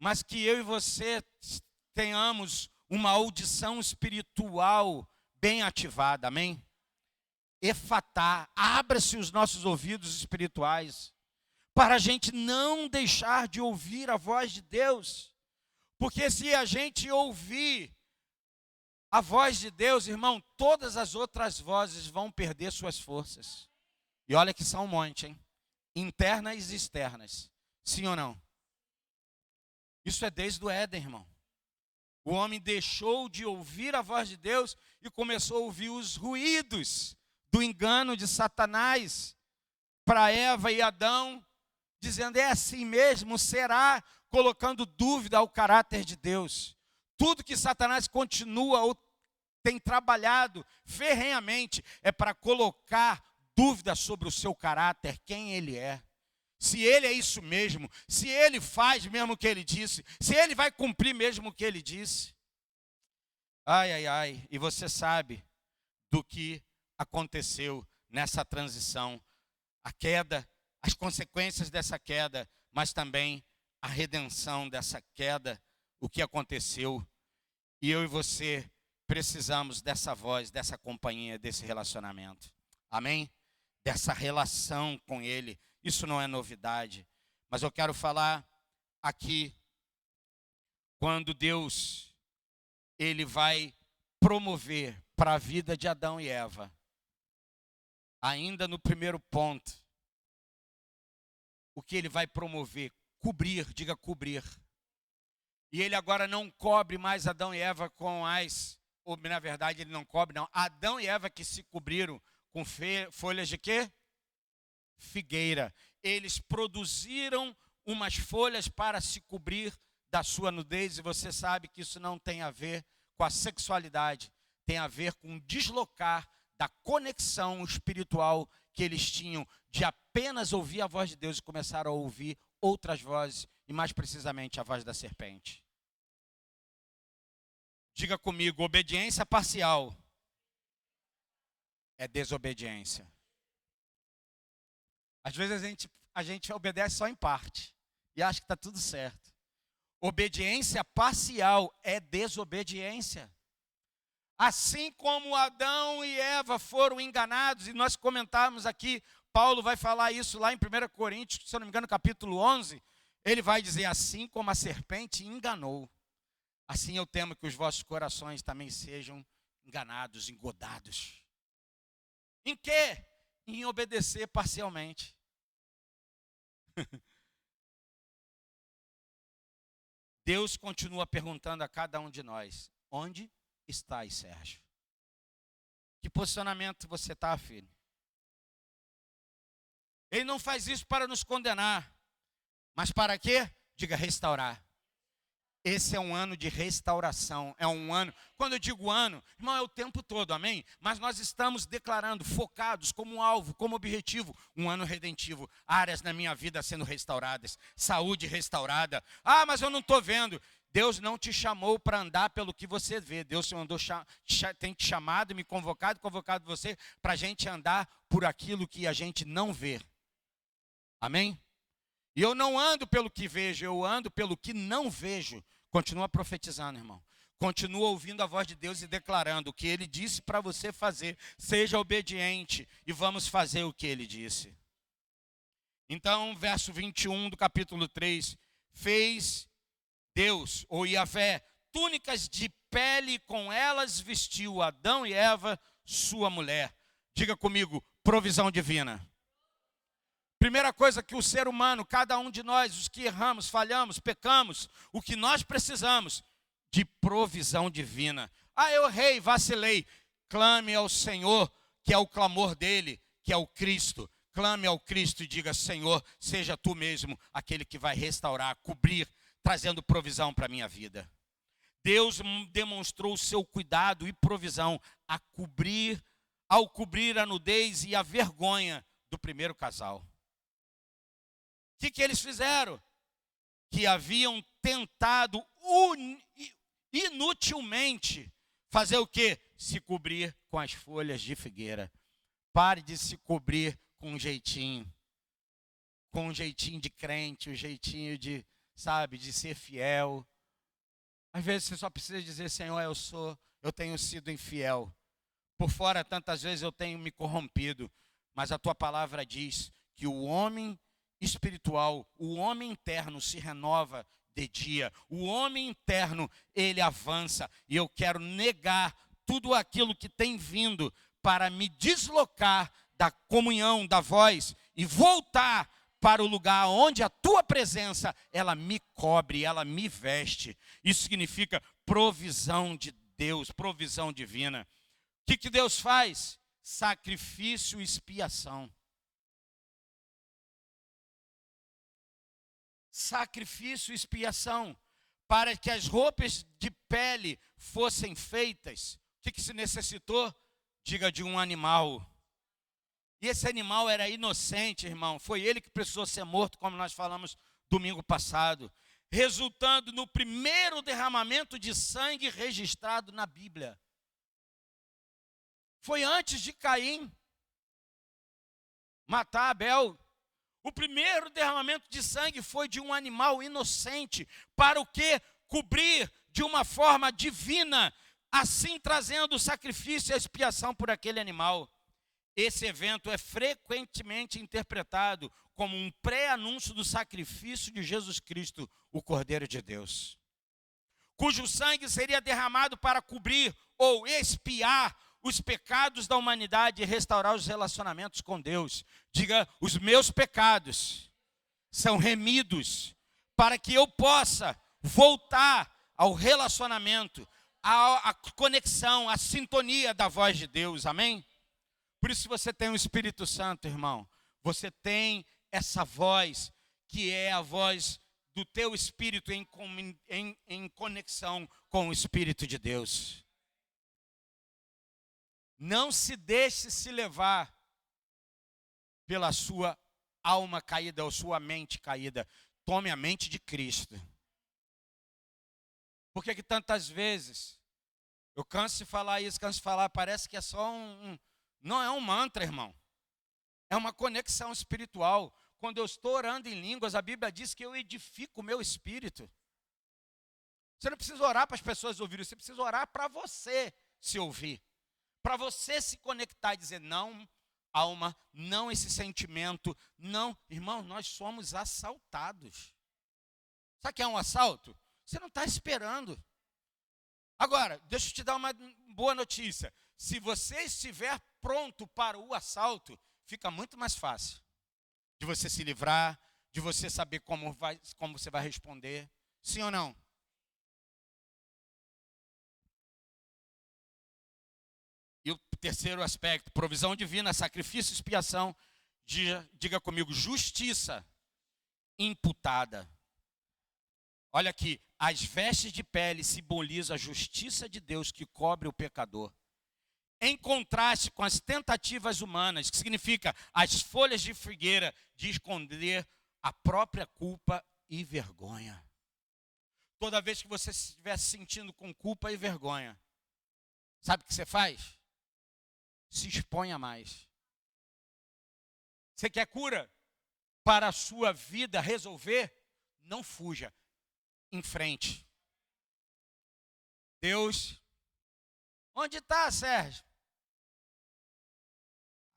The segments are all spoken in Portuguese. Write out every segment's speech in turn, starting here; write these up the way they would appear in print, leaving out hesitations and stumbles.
mas que eu e você tenhamos uma audição espiritual bem ativada, amém? Efatá, abra-se os nossos ouvidos espirituais, para a gente não deixar de ouvir a voz de Deus, porque se a gente ouvir a voz de Deus, irmão, todas as outras vozes vão perder suas forças. E olha que são um monte, hein? Internas e externas, sim ou não? Isso é desde o Éden, irmão. O homem deixou de ouvir a voz de Deus e começou a ouvir os ruídos do engano de Satanás para Eva e Adão, dizendo, é assim mesmo, será, colocando dúvida ao caráter de Deus. Tudo que Satanás continua ou tem trabalhado ferrenhamente é para colocar dúvida sobre o seu caráter, quem ele é. Se ele é isso mesmo, se ele faz mesmo o que ele disse, se ele vai cumprir mesmo o que ele disse. Ai, ai, ai, e você sabe do que aconteceu nessa transição, a queda, as consequências dessa queda, mas também a redenção dessa queda, o que aconteceu. E eu e você precisamos dessa voz, dessa companhia, desse relacionamento. Amém? Dessa relação com Ele. Isso não é novidade. Mas eu quero falar aqui, quando Deus, Ele vai promover para a vida de Adão e Eva, ainda no primeiro ponto, o que Ele vai promover? Cobrir, diga cobrir. E Ele agora não cobre mais Adão e Eva com ou na verdade Ele não cobre, não. Adão e Eva que se cobriram com folhas de quê? Figueira. Eles produziram umas folhas para se cobrir da sua nudez, e você sabe que isso não tem a ver com a sexualidade, tem a ver com deslocar da conexão espiritual que eles tinham de apenas ouvir a voz de Deus e começaram a ouvir outras vozes, e mais precisamente a voz da serpente. Diga comigo, obediência parcial é desobediência. Às vezes a gente obedece só em parte e acha que está tudo certo. Obediência parcial é desobediência. Assim como Adão e Eva foram enganados, e nós comentamos aqui, Paulo vai falar isso lá em 1 Coríntios, se eu não me engano, capítulo 11, ele vai dizer, assim como a serpente enganou, assim eu temo que os vossos corações também sejam enganados, engodados. Em quê? Em obedecer parcialmente. Deus continua perguntando a cada um de nós, onde estás, Sérgio? Que posicionamento você está, filho? Ele não faz isso para nos condenar, mas para quê? Diga, restaurar. Esse é um ano de restauração, é um ano, quando eu digo ano, irmão, é o tempo todo, amém? Mas nós estamos declarando, focados como um alvo, como objetivo, um ano redentivo, áreas na minha vida sendo restauradas, saúde restaurada. Ah, mas eu não estou vendo. Deus não te chamou para andar pelo que você vê, Deus tem te chamado e me convocado você para a gente andar por aquilo que a gente não vê. Amém? E eu não ando pelo que vejo, eu ando pelo que não vejo. Continua profetizando, irmão. Continua ouvindo a voz de Deus e declarando o que Ele disse para você fazer. Seja obediente e vamos fazer o que Ele disse. Então, verso 21 do capítulo 3. Fez Deus, ou Yahvé, túnicas de pele, com elas vestiu Adão e Eva, sua mulher. Diga comigo, provisão divina. Primeira coisa que o ser humano, cada um de nós, os que erramos, falhamos, pecamos, o que nós precisamos de provisão divina. Ah, eu errei, vacilei. Clame ao Senhor, que é o clamor dele, que é o Cristo. Clame ao Cristo e diga, Senhor, seja tu mesmo aquele que vai restaurar, cobrir, trazendo provisão para a minha vida. Deus demonstrou o seu cuidado e provisão ao cobrir a nudez e a vergonha do primeiro casal. O que eles fizeram? Que haviam tentado inutilmente fazer o quê? Se cobrir com as folhas de figueira. Pare de se cobrir com um jeitinho de crente, um jeitinho de, sabe, de ser fiel. Às vezes você só precisa dizer, Senhor, eu tenho sido infiel. Por fora, tantas vezes eu tenho me corrompido, mas a tua palavra diz que o homem espiritual, o homem interno se renova de dia. O homem interno, ele avança. E eu quero negar tudo aquilo que tem vindo para me deslocar da comunhão, da voz e voltar para o lugar onde a tua presença, ela me cobre, ela me veste. Isso significa provisão de Deus, provisão divina. O que Deus faz? Sacrifício e expiação. Sacrifício e expiação. Para que as roupas de pele fossem feitas. O que se necessitou? Diga, de um animal. E esse animal era inocente, irmão. Foi ele que precisou ser morto, como nós falamos domingo passado. Resultando no primeiro derramamento de sangue registrado na Bíblia. Foi antes de Caim matar Abel. O primeiro derramamento de sangue foi de um animal inocente. Para o quê? Cobrir de uma forma divina, assim trazendo o sacrifício e a expiação por aquele animal. Esse evento é frequentemente interpretado como um pré-anúncio do sacrifício de Jesus Cristo, o Cordeiro de Deus, cujo sangue seria derramado para cobrir ou expiar os pecados da humanidade e restaurar os relacionamentos com Deus. Diga, os meus pecados são remidos para que eu possa voltar ao relacionamento, à conexão, à sintonia da voz de Deus, amém? Por isso, se você tem o Espírito Santo, irmão, você tem essa voz, que é a voz do teu Espírito em conexão com o Espírito de Deus. Não se deixe se levar pela sua alma caída ou sua mente caída. Tome a mente de Cristo. Por que tantas vezes, eu canso de falar isso, canso de falar, parece que é só não é um mantra, irmão. É uma conexão espiritual. Quando eu estou orando em línguas, a Bíblia diz que eu edifico o meu espírito. Você não precisa orar para as pessoas ouvirem, você precisa orar para você se ouvir. Para você se conectar e dizer, não, alma, não esse sentimento, não. Irmão, nós somos assaltados. Sabe o que é um assalto? Você não está esperando. Agora, deixa eu te dar uma boa notícia. Se você estiver pronto para o assalto, fica muito mais fácil de você se livrar, de você saber como você vai responder. Sim ou não? E o terceiro aspecto, provisão divina, sacrifício e expiação. Diga comigo, justiça imputada. Olha aqui, as vestes de pele simbolizam a justiça de Deus que cobre o pecador. Em contraste com as tentativas humanas, que significa as folhas de figueira de esconder a própria culpa e vergonha. Toda vez que você estiver se sentindo com culpa e vergonha, sabe o que você faz? Se exponha mais. Você quer cura para a sua vida resolver? Não fuja, em frente. Deus, onde está, Sérgio?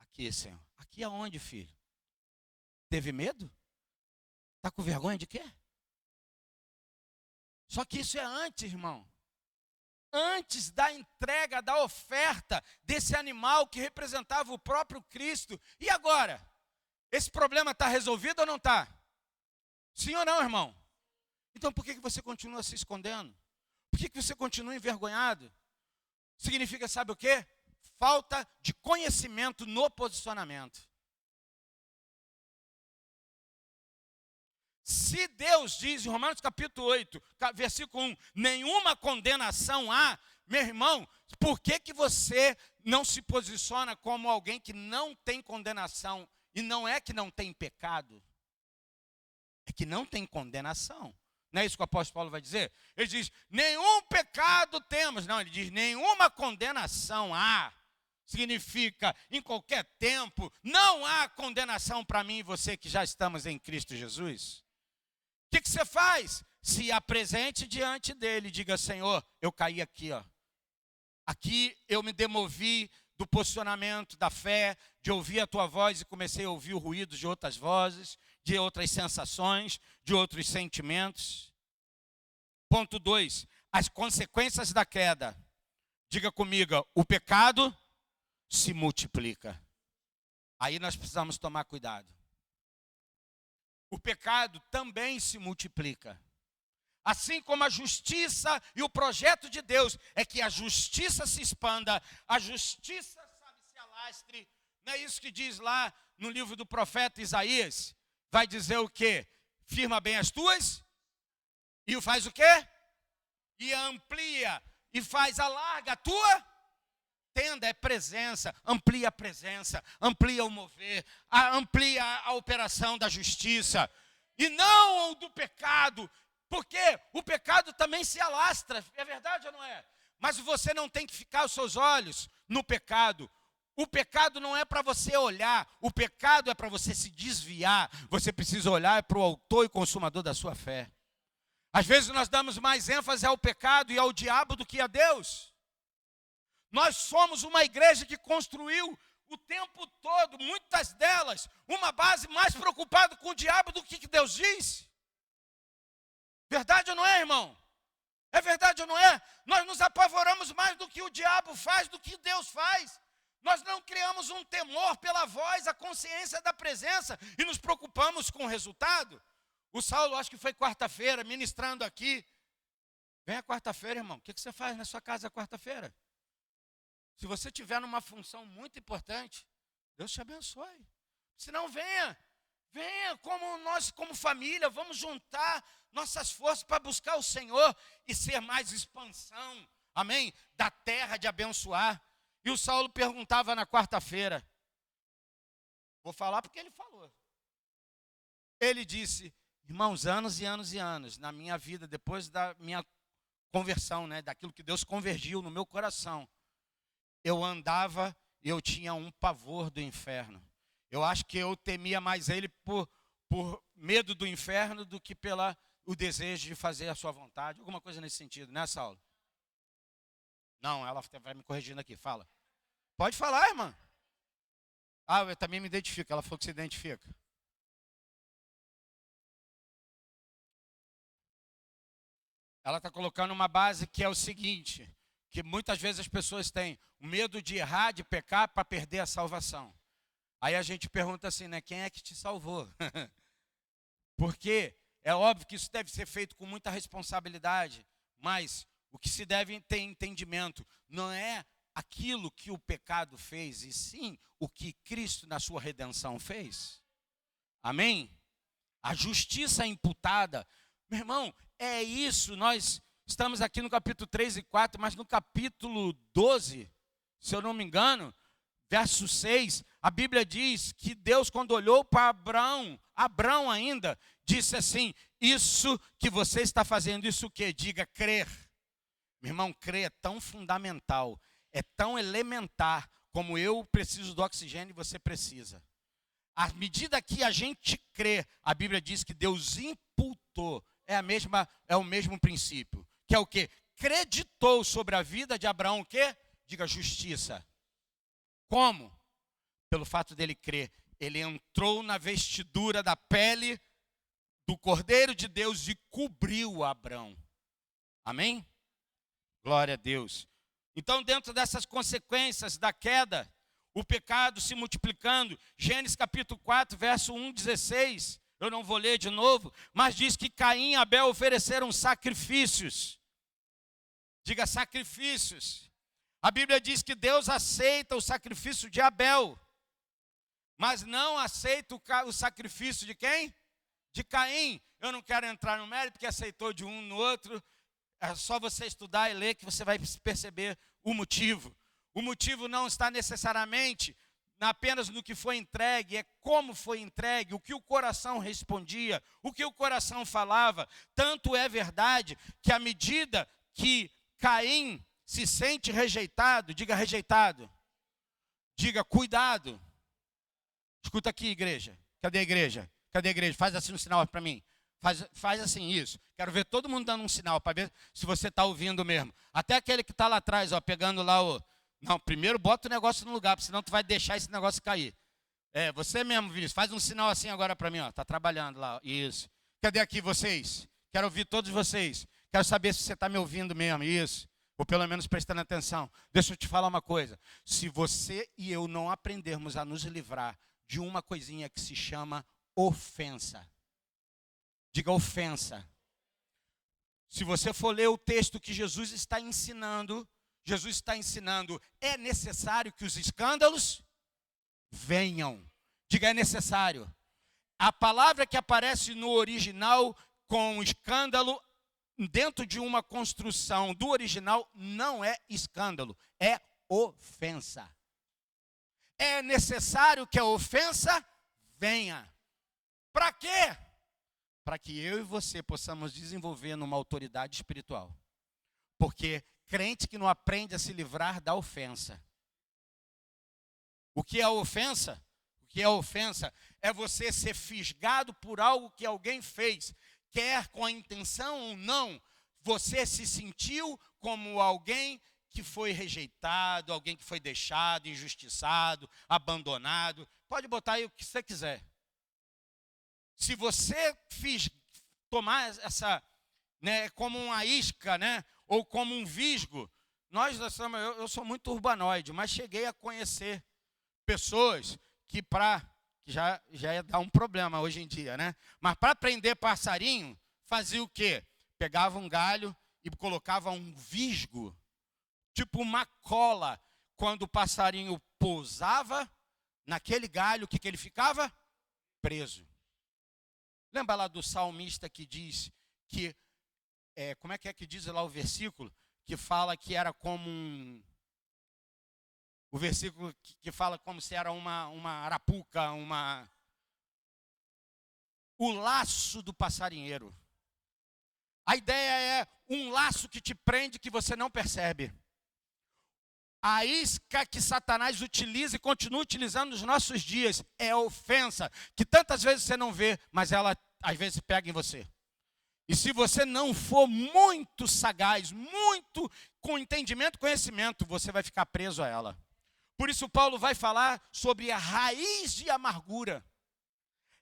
Aqui, Senhor. Aqui aonde, filho? Teve medo? Está com vergonha de quê? Só que isso é antes, irmão. Antes da entrega, da oferta desse animal que representava o próprio Cristo. E agora? Esse problema está resolvido ou não está? Sim ou não, irmão? Então por que você continua se escondendo? Por que você continua envergonhado? Significa, sabe o quê? Falta de conhecimento no posicionamento. Se Deus diz em Romanos capítulo 8, versículo 1, nenhuma condenação há, meu irmão, por que você não se posiciona como alguém que não tem condenação? E não é que não tem pecado, é que não tem condenação. Não é isso que o apóstolo Paulo vai dizer? Ele diz, nenhum pecado temos. Não, ele diz, nenhuma condenação há. Significa, em qualquer tempo, não há condenação para mim e você que já estamos em Cristo Jesus. que você faz? Se apresente diante dele, diga: Senhor, eu caí aqui, ó. Aqui eu me demovi do posicionamento da fé, de ouvir a tua voz e comecei a ouvir o ruído de outras vozes, de outras sensações, de outros sentimentos. Ponto 2, as consequências da queda. Diga comigo: o pecado se multiplica. Aí nós precisamos tomar cuidado. O pecado também se multiplica. Assim como a justiça e o projeto de Deus é que a justiça se expanda, a justiça, se alastre. Não é isso que diz lá no livro do profeta Isaías? Vai dizer o quê? Firma bem as tuas e o faz o quê? E amplia e faz alarga a tua tenda, é presença, amplia a presença, amplia o mover, amplia a operação da justiça. E não o do pecado, porque o pecado também se alastra, é verdade ou não é? Mas você não tem que ficar os seus olhos no pecado. O pecado não é para você olhar, o pecado é para você se desviar. Você precisa olhar para o autor e consumador da sua fé. Às vezes nós damos mais ênfase ao pecado e ao diabo do que a Deus. Nós somos uma igreja que construiu o tempo todo, muitas delas, uma base mais preocupada com o diabo do que Deus diz. Verdade ou não é, irmão? É verdade ou não é? Nós nos apavoramos mais do que o diabo faz, do que Deus faz. Nós não criamos um temor pela voz, a consciência da presença e nos preocupamos com o resultado. O Saulo, acho que foi quarta-feira, ministrando aqui. Venha quarta-feira, irmão. O que você faz na sua casa quarta-feira? Se você tiver numa função muito importante, Deus te abençoe. Se não, venha como nós, como família, vamos juntar nossas forças para buscar o Senhor e ser mais expansão, amém? Da terra de abençoar. E o Saulo perguntava na quarta-feira, vou falar porque ele falou. Ele disse: irmãos, anos e anos e anos, na minha vida, depois da minha conversão, né, daquilo que Deus convergiu no meu coração, eu andava e eu tinha um pavor do inferno. Eu acho que eu temia mais ele por medo do inferno do que o desejo de fazer a sua vontade. Alguma coisa nesse sentido, né, Saulo? Não, ela vai me corrigindo aqui, fala. Pode falar, irmã. Ah, eu também me identifico, ela falou que se identifica. Ela está colocando uma base que é o seguinte, que muitas vezes as pessoas têm o medo de errar, de pecar, para perder a salvação. Aí a gente pergunta assim, né, quem é que te salvou? Porque é óbvio que isso deve ser feito com muita responsabilidade, mas o que se deve ter entendimento não é aquilo que o pecado fez, e sim o que Cristo na sua redenção fez. Amém? A justiça imputada. Meu irmão, é isso, nós estamos aqui no capítulo 3 e 4, mas no capítulo 12, se eu não me engano, verso 6, a Bíblia diz que Deus, quando olhou para Abrão ainda, disse assim: isso que você está fazendo, isso o quê? Diga, crer. Meu irmão, crer é tão fundamental, é tão elementar, como eu preciso do oxigênio e você precisa. À medida que a gente crê, a Bíblia diz que Deus imputou, é o mesmo princípio, que é o quê? Creditou sobre a vida de Abraão o quê? Diga, justiça. Como? Pelo fato dele crer. Ele entrou na vestidura da pele do Cordeiro de Deus e cobriu Abrão. Amém? Glória a Deus. Então, dentro dessas consequências da queda, o pecado se multiplicando, Gênesis capítulo 4, verso 1, 16, eu não vou ler de novo, mas diz que Caim e Abel ofereceram sacrifícios. Diga, sacrifícios. A Bíblia diz que Deus aceita o sacrifício de Abel, mas não aceita o sacrifício de quem? De Caim. Eu não quero entrar no mérito, porque aceitou de um no outro. É só você estudar e ler que você vai perceber o motivo. O motivo não está necessariamente apenas no que foi entregue, é como foi entregue, o que o coração respondia, o que o coração falava. Tanto é verdade que à medida que Caim se sente rejeitado, diga rejeitado, diga cuidado. Escuta aqui, igreja. Cadê a igreja? Cadê a igreja? Faz assim um sinal para mim. Faz assim, isso. Quero ver todo mundo dando um sinal para ver se você está ouvindo mesmo. Até aquele que está lá atrás, ó, pegando lá o... Não, primeiro bota o negócio no lugar, porque senão tu vai deixar esse negócio cair. Você mesmo, Vinícius. Faz um sinal assim agora para mim, ó. Tá trabalhando lá, ó. Isso. Cadê aqui vocês? Quero ouvir todos vocês. Quero saber se você está me ouvindo mesmo, isso. Ou pelo menos prestando atenção. Deixa eu te falar uma coisa. Se você e eu não aprendermos a nos livrar de uma coisinha que se chama ofensa. Diga ofensa. Se você for ler o texto que Jesus está ensinando, é necessário que os escândalos venham. Diga, é necessário. A palavra que aparece no original com escândalo, dentro de uma construção do original, não é escândalo, é ofensa. É necessário que a ofensa venha. Para quê? Para que eu e você possamos desenvolver numa autoridade espiritual. Porque crente que não aprende a se livrar da ofensa. O que é a ofensa? O que é a ofensa? É você ser fisgado por algo que alguém fez. Quer com a intenção ou não, você se sentiu como alguém que foi rejeitado, alguém que foi deixado, injustiçado, abandonado. Pode botar aí o que você quiser. Se você tomar essa, né, como uma isca, né, ou como um visgo, eu sou muito urbanoide, mas cheguei a conhecer pessoas que já ia dar um problema hoje em dia, né? Mas para prender passarinho, fazia o quê? Pegava um galho e colocava um visgo, tipo uma cola. Quando o passarinho pousava naquele galho, o que ele ficava? Preso. Lembra lá do salmista que diz que, como é que diz lá o versículo? Que fala que era como o versículo que fala como se era uma arapuca, o laço do passarinheiro. A ideia é um laço que te prende que você não percebe. A isca que Satanás utiliza e continua utilizando nos nossos dias é a ofensa, que tantas vezes você não vê, mas ela às vezes pega em você. E se você não for muito sagaz, muito com entendimento e conhecimento, você vai ficar preso a ela. Por isso Paulo vai falar sobre a raiz de amargura.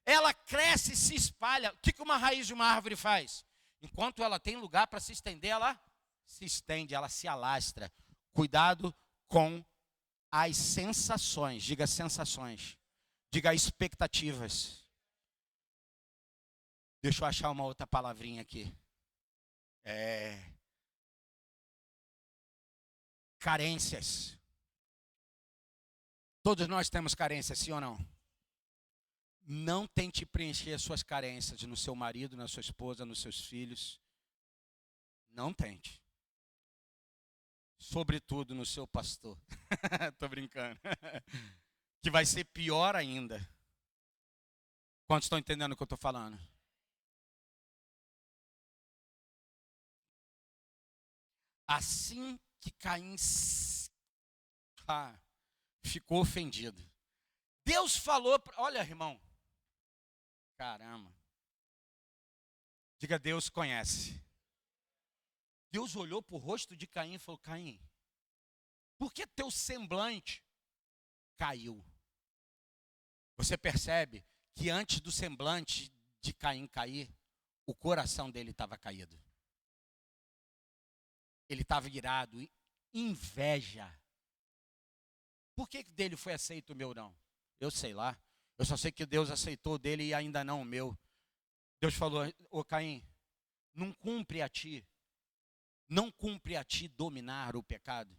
Ela cresce e se espalha. O que uma raiz de uma árvore faz? Enquanto ela tem lugar para se estender, ela se estende, ela se alastra. Cuidado com as sensações. Diga sensações. Diga expectativas. Deixa eu achar uma outra palavrinha aqui. Carências. Todos nós temos carências, sim ou não? Não tente preencher as suas carências no seu marido, na sua esposa, nos seus filhos. Não tente. Sobretudo no seu pastor. Estou brincando. Que vai ser pior ainda. Quantos estão entendendo o que eu estou falando? Assim que Caim ficou ofendido. Deus falou, olha irmão, caramba. Diga, Deus conhece. Deus olhou para o rosto de Caim e falou, Caim, por que teu semblante caiu? Você percebe que antes do semblante de Caim cair, o coração dele estava caído. Ele estava irado, inveja. Por que dele foi aceito o meu não? Eu sei lá. Eu só sei que Deus aceitou o dele e ainda não o meu. Deus falou, ô Caim, não cumpre a ti dominar o pecado.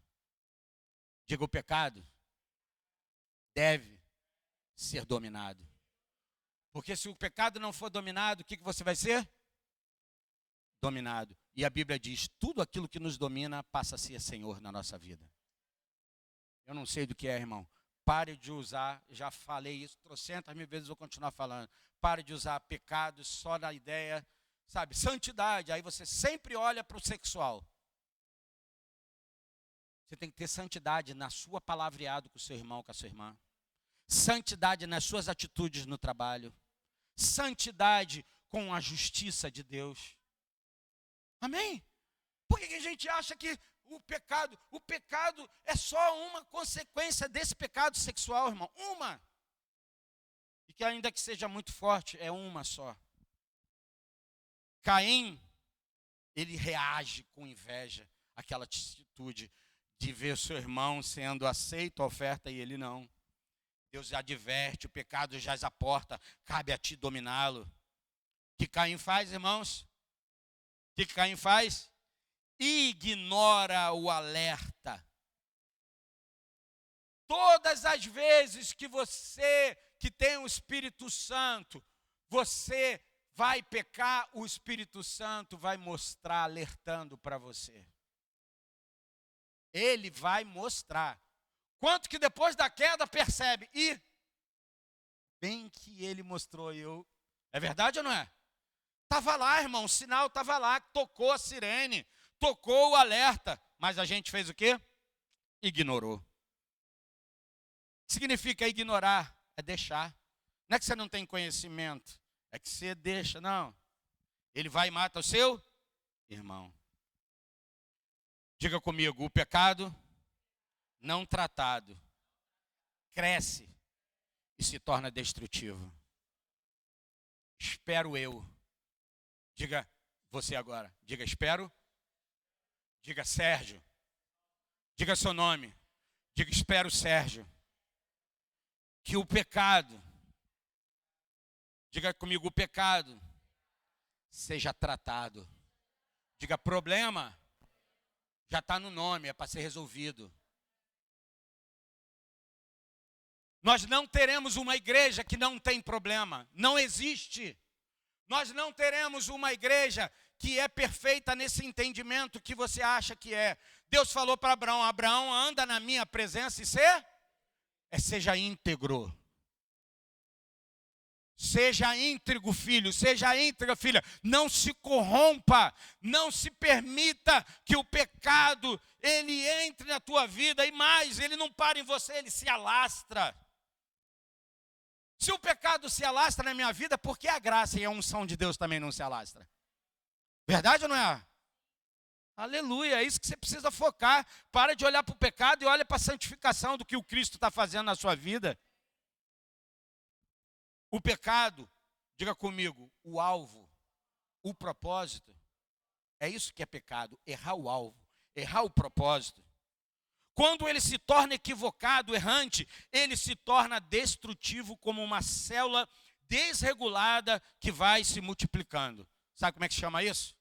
Diga, o pecado deve ser dominado. Porque se o pecado não for dominado, o que você vai ser? Dominado. E a Bíblia diz, tudo aquilo que nos domina passa a ser Senhor na nossa vida. Eu não sei do que é, irmão. Pare de usar, já falei isso trocentas mil vezes, vou continuar falando. Pare de usar pecado só na ideia, sabe, santidade. Aí você sempre olha para o sexual. Você tem que ter santidade na sua palavreado com o seu irmão, com a sua irmã. Santidade nas suas atitudes no trabalho. Santidade com a justiça de Deus. Amém? Por que a gente acha que o pecado é só uma consequência desse pecado sexual, irmão? Uma. E que ainda que seja muito forte, é uma só. Caim, ele reage com inveja àquela atitude de ver seu irmão sendo aceito a oferta e ele não. Deus adverte, o pecado jaz à porta, cabe a ti dominá-lo. O que Caim faz, irmãos? O que Caim faz? Ignora o alerta. Todas as vezes que você, que tem o Espírito Santo, você vai pecar, o Espírito Santo vai mostrar, alertando para você. Ele vai mostrar. Quanto que depois da queda percebe? E bem que ele mostrou eu. É verdade ou não é? Estava lá, irmão, o sinal estava lá, tocou a sirene, tocou o alerta. Mas a gente fez o quê? Ignorou. O que significa ignorar? É deixar. Não é que você não tem conhecimento, é que você deixa, não. Ele vai e mata o seu irmão. Diga comigo, o pecado não tratado cresce e se torna destrutivo. Espero eu. Diga você agora. Diga espero. Diga Sérgio. Diga seu nome. Diga espero Sérgio. Que o pecado, diga comigo, o pecado seja tratado. Diga problema, já está no nome, é para ser resolvido. Nós não teremos uma igreja que não tem problema. Não existe. Nós não teremos uma igreja que é perfeita nesse entendimento que você acha que é. Deus falou para Abraão, Abraão, anda na minha presença e seja íntegro. Seja íntegro, filho, seja íntegra, filha. Não se corrompa, não se permita que o pecado, ele entre na tua vida e mais, ele não para em você, ele se alastra. Se o pecado se alastra na minha vida, por que a graça e a unção de Deus também não se alastra? Verdade ou não é? Aleluia, é isso que você precisa focar. Para de olhar para o pecado e olha para a santificação do que o Cristo está fazendo na sua vida. O pecado, diga comigo, o alvo, o propósito, é isso que é pecado, errar o alvo, errar o propósito. Quando ele se torna equivocado, errante, ele se torna destrutivo como uma célula desregulada que vai se multiplicando. Sabe como é que se chama isso?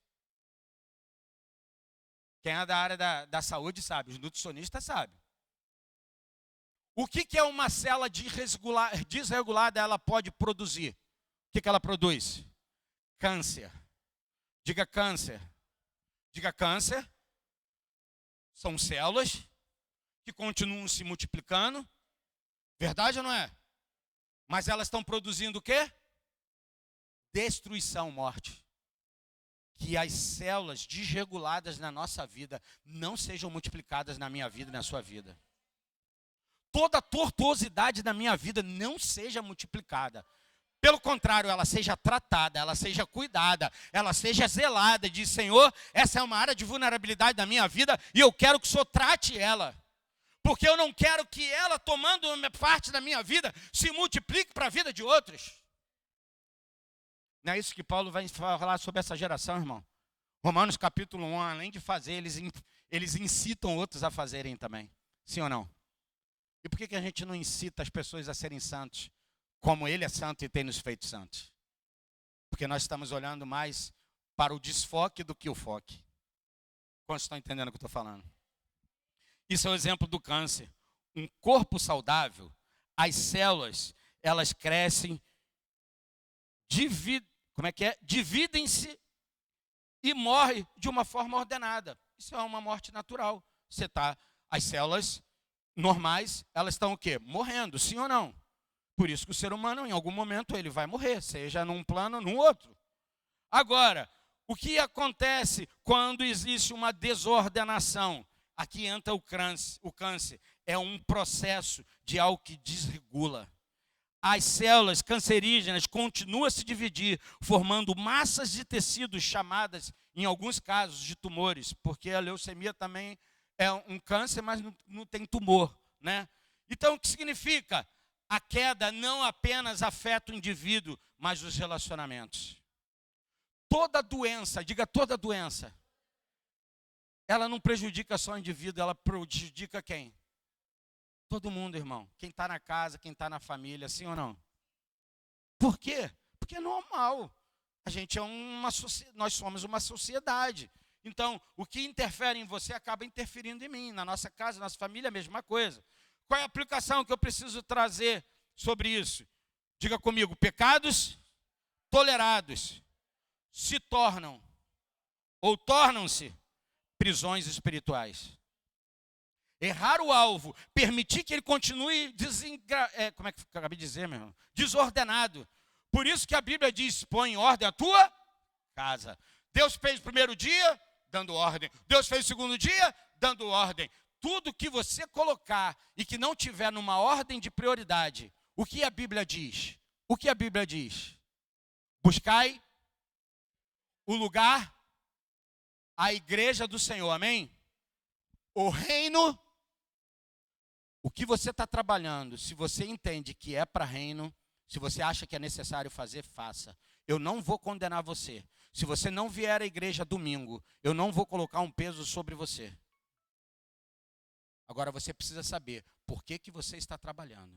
Quem é da área da saúde sabe, os nutricionistas sabem. O que é uma célula desregulada ela pode produzir? O que ela produz? Câncer. Diga câncer. Diga câncer. São células que continuam se multiplicando. Verdade ou não é? Mas elas estão produzindo o quê? Destruição, morte. Que as células desreguladas na nossa vida não sejam multiplicadas na minha vida e na sua vida. Toda tortuosidade da minha vida não seja multiplicada. Pelo contrário, ela seja tratada, ela seja cuidada, ela seja zelada. Diz, Senhor, essa é uma área de vulnerabilidade da minha vida e eu quero que o Senhor trate ela. Porque eu não quero que ela, tomando uma parte da minha vida, se multiplique para a vida de outros. Não é isso que Paulo vai falar sobre essa geração, irmão? Romanos capítulo 1, além de fazer, eles incitam outros a fazerem também. Sim ou não? E por que a gente não incita as pessoas a serem santos, como Ele é santo e tem nos feito santos? Porque nós estamos olhando mais para o desfoque do que o foque. Quantos estão entendendo o que eu estou falando? Isso é o exemplo do câncer. Um corpo saudável, as células, elas crescem, dividem-se e morrem de uma forma ordenada. Isso é uma morte natural. As células normais, elas estão o quê? Morrendo, sim ou não? Por isso que o ser humano, em algum momento, ele vai morrer, seja num plano ou num outro. Agora, o que acontece quando existe uma desordenação? Aqui entra o câncer. É um processo de algo que desregula. as células cancerígenas continuam a se dividir, formando massas de tecidos chamadas, em alguns casos, de tumores, porque a leucemia também é um câncer, mas não tem tumor, né? Então, o que significa? A queda não apenas afeta o indivíduo, mas os relacionamentos. Toda doença, diga toda doença, ela não prejudica só o indivíduo, ela prejudica quem? Todo mundo, irmão. Quem está na casa, quem está na família, sim ou não? Por quê? Porque é normal. A gente é nós somos uma sociedade. Então, o que interfere em você acaba interferindo em mim. Na nossa casa, na nossa família, a mesma coisa. Qual é a aplicação que eu preciso trazer sobre isso? Diga comigo, pecados tolerados se tornam ou tornam-se prisões espirituais. Errar o alvo, permitir que ele continue como é que eu acabei de dizer, meu irmão? Desordenado. Por isso que a Bíblia diz, põe em ordem a tua casa. Deus fez o primeiro dia, dando ordem. Deus fez o segundo dia, dando ordem. Tudo que você colocar e que não tiver numa ordem de prioridade, o que a Bíblia diz? O que a Bíblia diz? Buscai o lugar, a igreja do Senhor, amém? O reino. O que você está trabalhando, se você entende que é para reino, se você acha que é necessário fazer, faça. Eu não vou condenar você. Se você não vier à igreja domingo, eu não vou colocar um peso sobre você. Agora você precisa saber por que você está trabalhando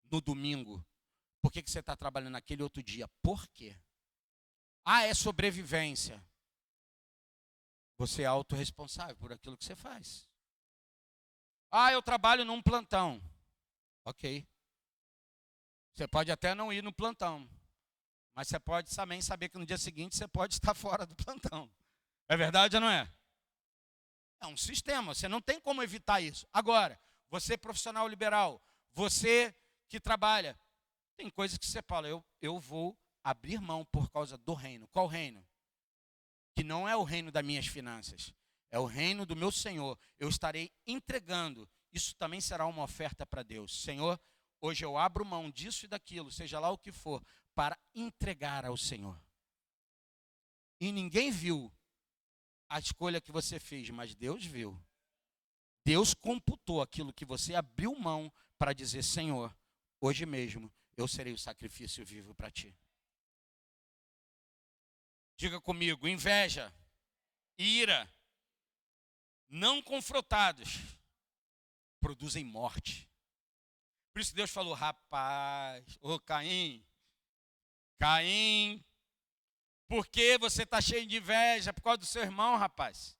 no domingo. Por que você está trabalhando naquele outro dia? Por quê? Ah, é sobrevivência. Você é autorresponsável por aquilo que você faz. Ah, eu trabalho num plantão. Ok. Você pode até não ir no plantão, mas você pode também saber que no dia seguinte você pode estar fora do plantão. É verdade ou não é? É um sistema, você não tem como evitar isso. Agora, você profissional liberal, você que trabalha, tem coisas que você fala, eu vou abrir mão por causa do reino. Qual reino? Que não é o reino das minhas finanças. É o reino do meu Senhor. Eu estarei entregando. Isso também será uma oferta para Deus. Senhor, hoje eu abro mão disso e daquilo, seja lá o que for, para entregar ao Senhor. E ninguém viu a escolha que você fez, mas Deus viu. Deus computou aquilo que você abriu mão para dizer, Senhor, hoje mesmo eu serei o sacrifício vivo para ti. Diga comigo, inveja, ira, não confrontados, produzem morte. Por isso Deus falou, rapaz, ô Caim, por que você está cheio de inveja por causa do seu irmão, rapaz?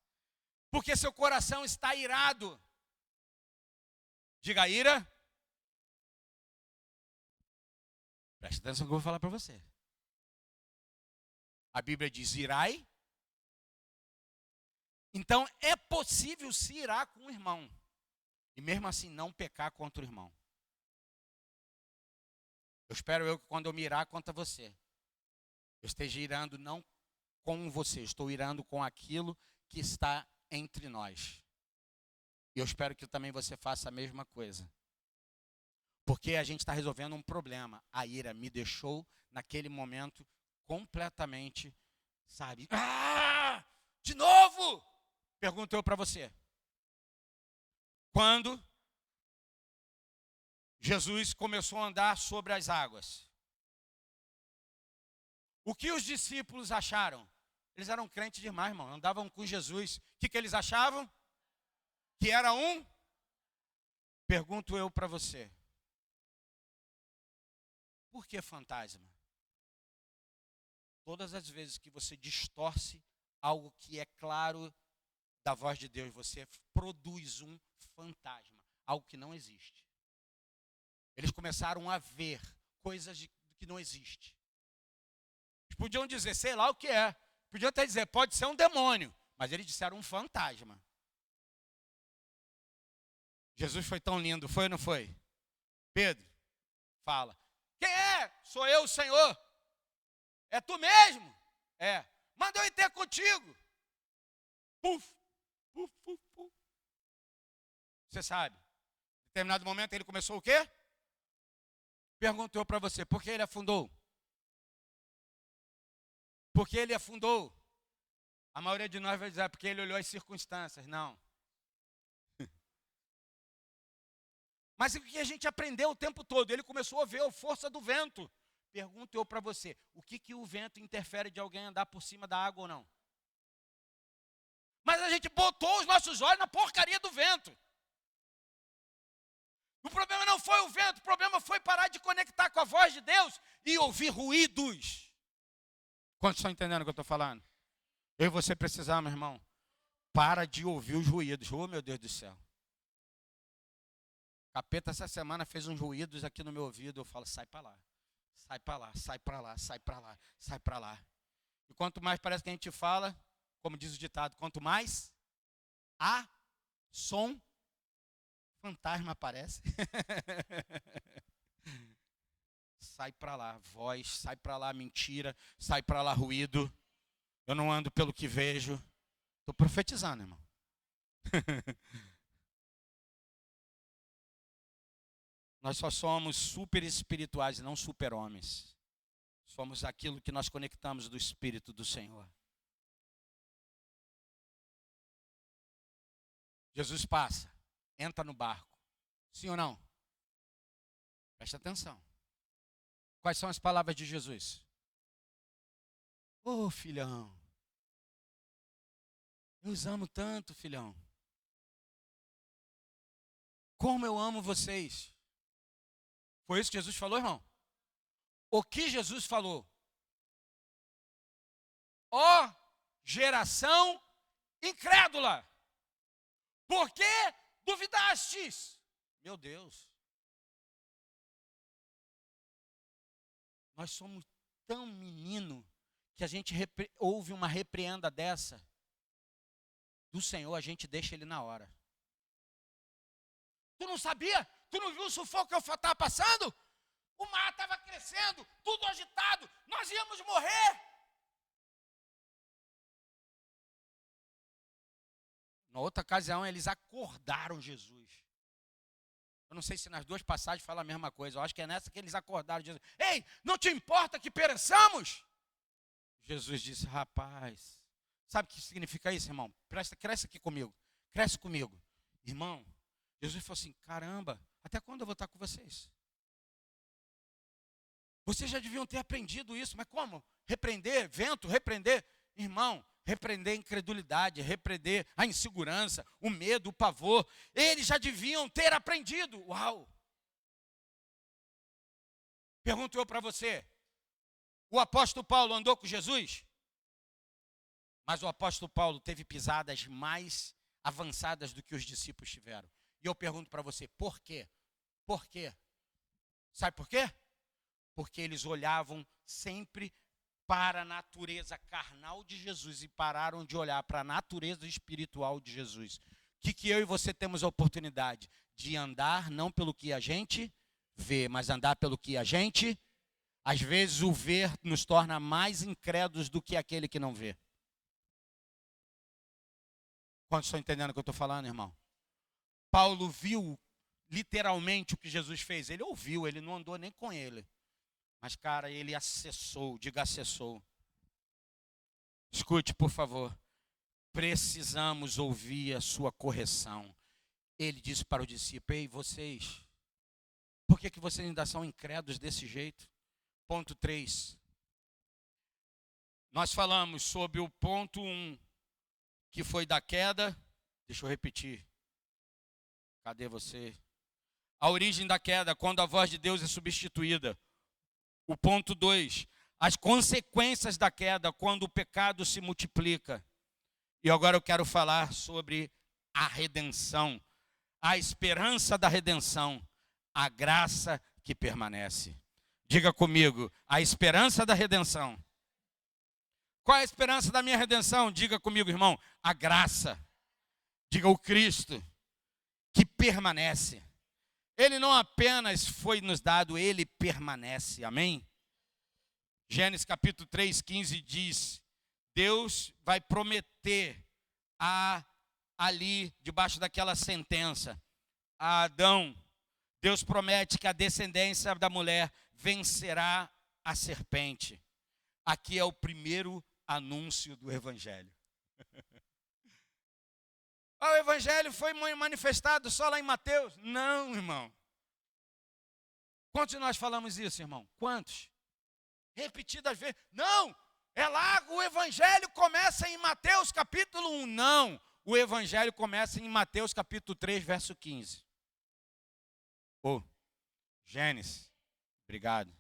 Porque seu coração está irado. Diga ira. Preste atenção que eu vou falar para você. A Bíblia diz irai. Então é possível se irar com o irmão. E mesmo assim não pecar contra o irmão. Eu espero que quando eu me irar contra você, eu esteja irando não com você, estou irando com aquilo que está entre nós. E eu espero que também você faça a mesma coisa. Porque a gente está resolvendo um problema. A ira me deixou, naquele momento, completamente, sabe? Ah! De novo! Pergunto eu para você. Quando Jesus começou a andar sobre as águas, o que os discípulos acharam? Eles eram crentes demais, irmão. Andavam com Jesus. O que eles achavam? Que era um? Pergunto eu para você. Por que fantasma? Todas as vezes que você distorce algo que é claro da voz de Deus, você produz um fantasma, algo que não existe. Eles começaram a ver coisas que não existem. Eles podiam dizer, sei lá o que é. Podiam até dizer, pode ser um demônio. Mas eles disseram um fantasma. Jesus foi tão lindo, foi ou não foi? Pedro, fala. Quem é? Sou eu, o Senhor. É tu mesmo? É. Manda eu ir ter contigo. Puf, puf, puf, puf. Você sabe. Em determinado momento ele começou o quê? Perguntou para você, por que ele afundou? Por que ele afundou? A maioria de nós vai dizer, porque ele olhou as circunstâncias. Não. Mas o que a gente aprendeu o tempo todo? Ele começou a ver a força do vento. Pergunto eu para você, o que o vento interfere de alguém andar por cima da água ou não? Mas a gente botou os nossos olhos na porcaria do vento. O problema não foi o vento, o problema foi parar de conectar com a voz de Deus e ouvir ruídos. Quantos estão entendendo o que eu estou falando? Eu e você precisamos, irmão. Para de ouvir os ruídos. Oh, meu Deus do céu. Capeta essa semana fez uns ruídos aqui no meu ouvido. Eu falo, sai para lá. Sai para lá, sai para lá, sai para lá, sai para lá. E quanto mais parece que a gente fala, como diz o ditado, quanto mais há som, fantasma aparece. Sai para lá, voz, sai para lá, mentira, sai para lá, ruído. Eu não ando pelo que vejo. Estou profetizando, irmão. Nós só somos super espirituais e não super homens. Somos aquilo que nós conectamos do Espírito do Senhor. Jesus passa, entra no barco. Sim ou não? Presta atenção. Quais são as palavras de Jesus? Ô, filhão. Eu os amo tanto, filhão. Como eu amo vocês. Foi isso que Jesus falou, irmão? O que Jesus falou? Ó geração incrédula. Por que duvidastes? Meu Deus. Nós somos tão menino que a gente ouve uma repreenda dessa do Senhor, a gente deixa ele na hora. Tu não sabia? Tu não viu o sufoco que eu estava passando? O mar estava crescendo, tudo agitado, nós íamos morrer. Na outra ocasião, eles acordaram Jesus. Eu não sei se nas duas passagens fala a mesma coisa. Eu acho que é nessa que eles acordaram Jesus. Ei, não te importa que pereçamos? Jesus disse, rapaz, sabe o que significa isso, irmão? Cresce aqui comigo, cresce comigo. Irmão, Jesus falou assim, caramba, até quando eu vou estar com vocês? Vocês já deviam ter aprendido isso, mas como? Repreender vento, repreender, irmão, repreender a incredulidade, repreender a insegurança, o medo, o pavor. Eles já deviam ter aprendido. Uau! Pergunto eu para você, o apóstolo Paulo andou com Jesus? Mas o apóstolo Paulo teve pisadas mais avançadas do que os discípulos tiveram. E eu pergunto para você, por quê? Por quê? Sabe por quê? Porque eles olhavam sempre para a natureza carnal de Jesus e pararam de olhar para a natureza espiritual de Jesus. O que eu e você temos a oportunidade? De andar não pelo que a gente vê, mas andar pelo que a gente... Às vezes o ver nos torna mais incrédulos do que aquele que não vê. Quantos estão entendendo o que eu estou falando, irmão? Paulo viu literalmente o que Jesus fez. Ele ouviu, ele não andou nem com ele. Mas, cara, ele acessou, diga acessou. Escute, por favor. Precisamos ouvir a sua correção. Ele disse para o discípulo, ei, vocês, por que vocês ainda são incrédulos desse jeito? Ponto 3. Nós falamos sobre o ponto 1, que foi da queda. Deixa eu repetir. Cadê você? A origem da queda, quando a voz de Deus é substituída. O ponto 2, as consequências da queda, quando o pecado se multiplica. E agora eu quero falar sobre a redenção, a esperança da redenção, a graça que permanece. Diga comigo, a esperança da redenção. Qual é a esperança da minha redenção? Diga comigo, irmão, a graça. Diga o Cristo, que permanece. Ele não apenas foi nos dado, ele permanece, amém? Gênesis capítulo 3, 15 diz, Deus vai prometer ali, debaixo daquela sentença, a Adão, Deus promete que a descendência da mulher vencerá a serpente. Aqui é o primeiro anúncio do evangelho. O evangelho foi manifestado só lá em Mateus? Não, irmão. Quantos de nós falamos isso, irmão? Quantos? Repetidas vezes. Não, é lá, o evangelho começa em Mateus capítulo 1. Não, o evangelho começa em Mateus capítulo 3, verso 15. Gênesis. Obrigado.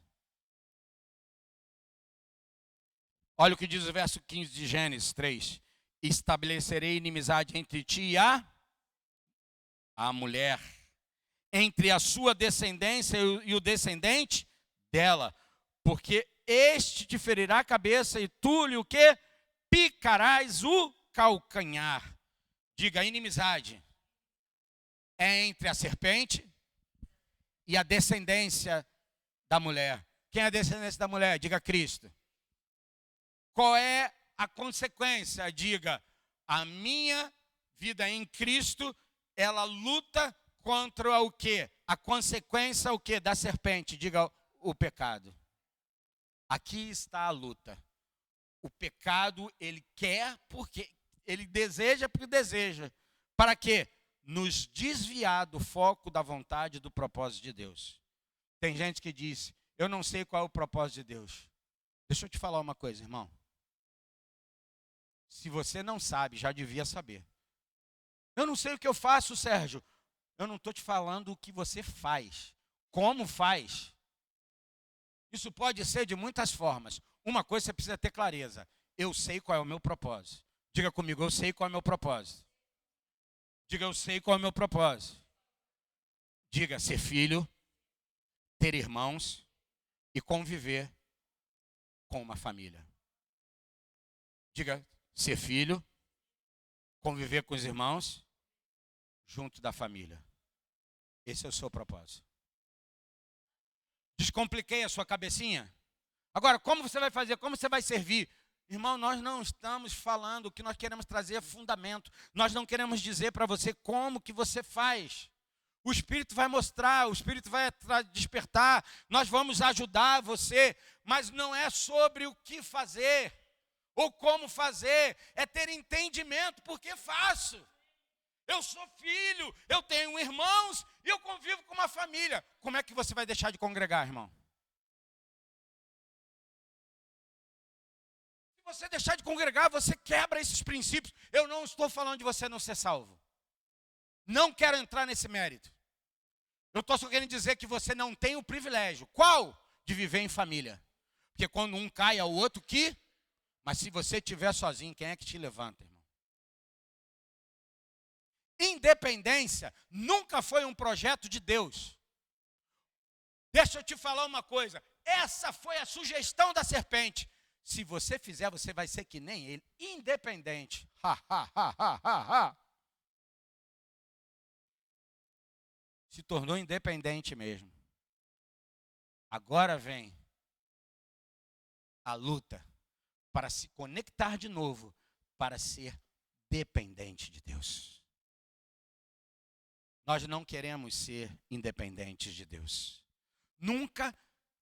Olha o que diz o verso 15 de Gênesis 3. Estabelecerei inimizade entre ti e a mulher, entre a sua descendência e o descendente dela, porque este te ferirá a cabeça e tu lhe o quê? Picarás o calcanhar. Diga, a inimizade é entre a serpente e a descendência da mulher. Quem é a descendência da mulher? Diga, Cristo. Qual é a consequência? Diga, a minha vida em Cristo, ela luta contra o quê? A consequência o quê? Da serpente. Diga, o pecado. Aqui está a luta. O pecado, ele quer porque ele deseja porque deseja. Para quê? Nos desviar do foco da vontade e do propósito de Deus. Tem gente que diz, eu não sei qual é o propósito de Deus. Deixa eu te falar uma coisa, irmão. Se você não sabe, já devia saber. Eu não sei o que eu faço, Sérgio. Eu não estou te falando o que você faz. Como faz? Isso pode ser de muitas formas. Uma coisa você precisa ter clareza. Eu sei qual é o meu propósito. Diga comigo, eu sei qual é o meu propósito. Diga, eu sei qual é o meu propósito. Diga, ser filho, ter irmãos e conviver com uma família. Diga, ser filho, conviver com os irmãos, junto da família. Esse é o seu propósito. Descompliquei a sua cabecinha? Agora, como você vai fazer? Como você vai servir? Irmão, nós não estamos falando, o que nós queremos trazer é fundamento. Nós não queremos dizer para você como que você faz. O Espírito vai mostrar, o Espírito vai despertar, nós vamos ajudar você, mas não é sobre o que fazer ou como fazer, é ter entendimento, porque faço. Eu sou filho, eu tenho irmãos e eu convivo com uma família. Como é que você vai deixar de congregar, irmão? Se você deixar de congregar, você quebra esses princípios. Eu não estou falando de você não ser salvo. Não quero entrar nesse mérito. Eu estou só querendo dizer que você não tem o privilégio. Qual? De viver em família. Porque quando um cai, é o outro que... Mas se você estiver sozinho, quem é que te levanta, irmão? Independência nunca foi um projeto de Deus. Deixa eu te falar uma coisa. Essa foi a sugestão da serpente. Se você fizer, você vai ser que nem ele. Independente. Se tornou independente mesmo. Agora vem a luta para se conectar de novo, para ser dependente de Deus. Nós não queremos ser independentes de Deus. Nunca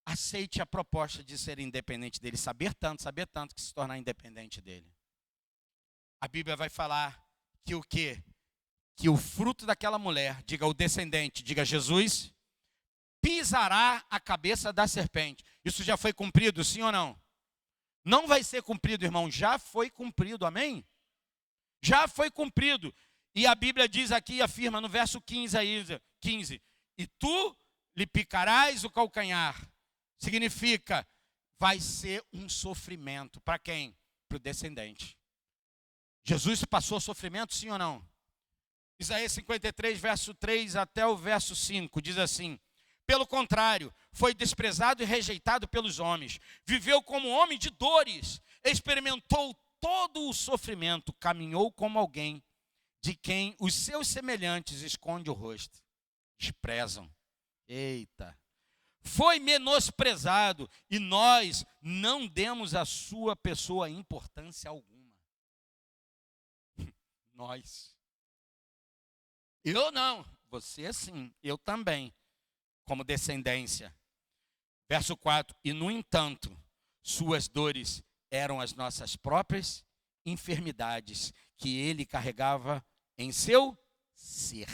aceite a proposta de ser independente dele, saber tanto que se tornar independente dele. A Bíblia vai falar que o quê? Que o fruto daquela mulher, diga o descendente, diga Jesus, pisará a cabeça da serpente. Isso já foi cumprido, sim ou não? Não vai ser cumprido, irmão, já foi cumprido, amém? Já foi cumprido. E a Bíblia diz aqui, afirma no verso 15, e tu lhe picarás o calcanhar. Significa, vai ser um sofrimento. Para quem? Para o descendente. Jesus passou sofrimento, sim ou não? Isaías 53, verso 3 até o verso 5, diz assim: pelo contrário, foi desprezado e rejeitado pelos homens, viveu como homem de dores, experimentou todo o sofrimento, caminhou como alguém de quem os seus semelhantes escondem o rosto, desprezam. Eita! Foi menosprezado e nós não demos à sua pessoa importância alguma. Nós. Eu não, você sim, eu também. como descendência. Verso 4, e no entanto, suas dores eram as nossas próprias enfermidades, que ele carregava em seu ser.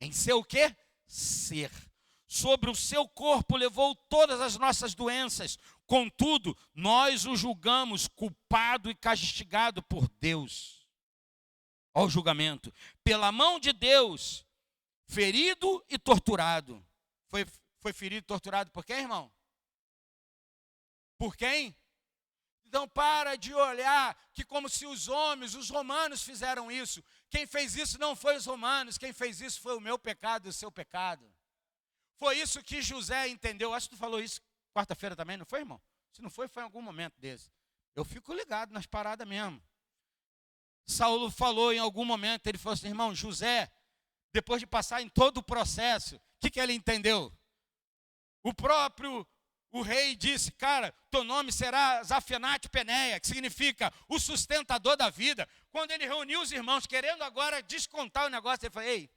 Em seu quê? Ser. Sobre o seu corpo levou todas as nossas doenças. Contudo, nós o julgamos culpado e castigado por Deus. Olha o julgamento. Pela mão de Deus, ferido e torturado. Foi ferido e torturado por quem, irmão? Por quem? Então para de olhar que como se os romanos fizeram isso. Quem fez isso não foi os romanos, quem fez isso foi o meu pecado e o seu pecado. Foi isso que José entendeu. Acho que tu falou isso quarta-feira também, não foi, irmão? Se não foi, foi em algum momento desse. Eu fico ligado nas paradas mesmo. Saulo falou em algum momento, ele falou assim, irmão, José, depois de passar em todo o processo, o que ele entendeu? O rei disse, cara, teu nome será Zafenate Peneia, que significa o sustentador da vida. Quando ele reuniu os irmãos, querendo agora descontar o negócio, ele falou, ei,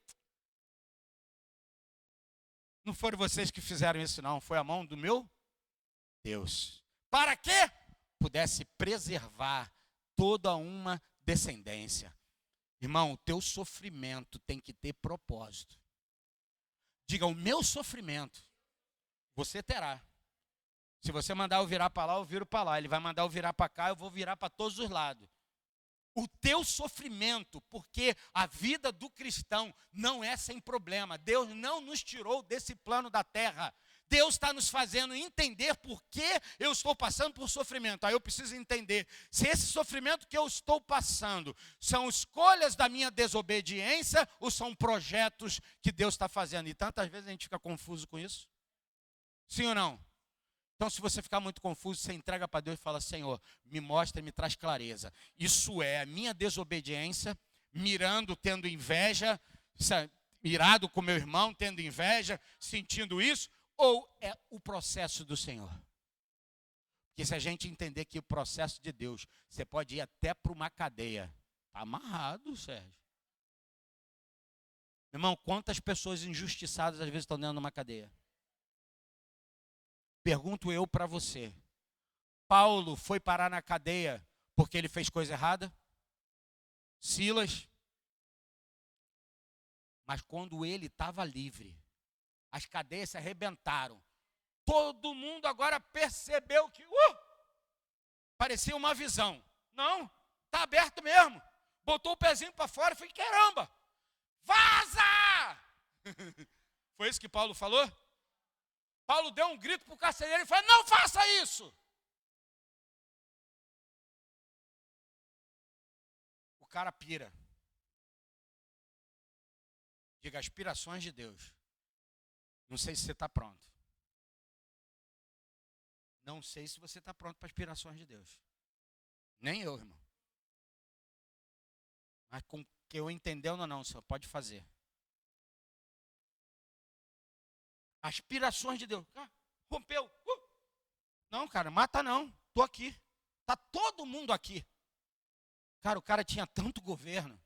não foram vocês que fizeram isso não, foi a mão do meu Deus. Para que pudesse preservar toda uma descendência. Irmão, o teu sofrimento tem que ter propósito. Diga, o meu sofrimento, você terá. Se você mandar eu virar para lá, eu viro para lá. Ele vai mandar eu virar para cá, eu vou virar para todos os lados. O teu sofrimento, porque a vida do cristão não é sem problema. Deus não nos tirou desse plano da terra. Deus está nos fazendo entender por que eu estou passando por sofrimento. Aí eu preciso entender se esse sofrimento que eu estou passando são escolhas da minha desobediência ou são projetos que Deus está fazendo. E tantas vezes a gente fica confuso com isso. Sim ou não? Então, se você ficar muito confuso, você entrega para Deus e fala, Senhor, me mostra e me traz clareza. Isso é a minha desobediência, mirando, tendo inveja, irado com meu irmão, tendo inveja, sentindo isso, ou é o processo do Senhor? Porque se a gente entender que o processo de Deus, você pode ir até para uma cadeia. Está amarrado, Sérgio. Irmão, quantas pessoas injustiçadas às vezes estão dentro de uma cadeia? Pergunto eu para você, Paulo foi parar na cadeia porque ele fez coisa errada? Silas? Mas quando ele estava livre, as cadeias se arrebentaram. Todo mundo agora percebeu que parecia uma visão. Não, está aberto mesmo. Botou o pezinho para fora e falou, caramba, vaza! Foi isso que Paulo falou? Paulo deu um grito para o carcereiro e falou, não faça isso. O cara pira. Diga, aspirações de Deus. Não sei se você está pronto. Não sei se você está pronto para aspirações de Deus. Nem eu, irmão. Mas com que eu entendendo ou não, você pode fazer. Aspirações de Deus. Rompeu. Não, cara, mata não. Estou aqui. Está todo mundo aqui. Cara, o cara tinha tanto governo.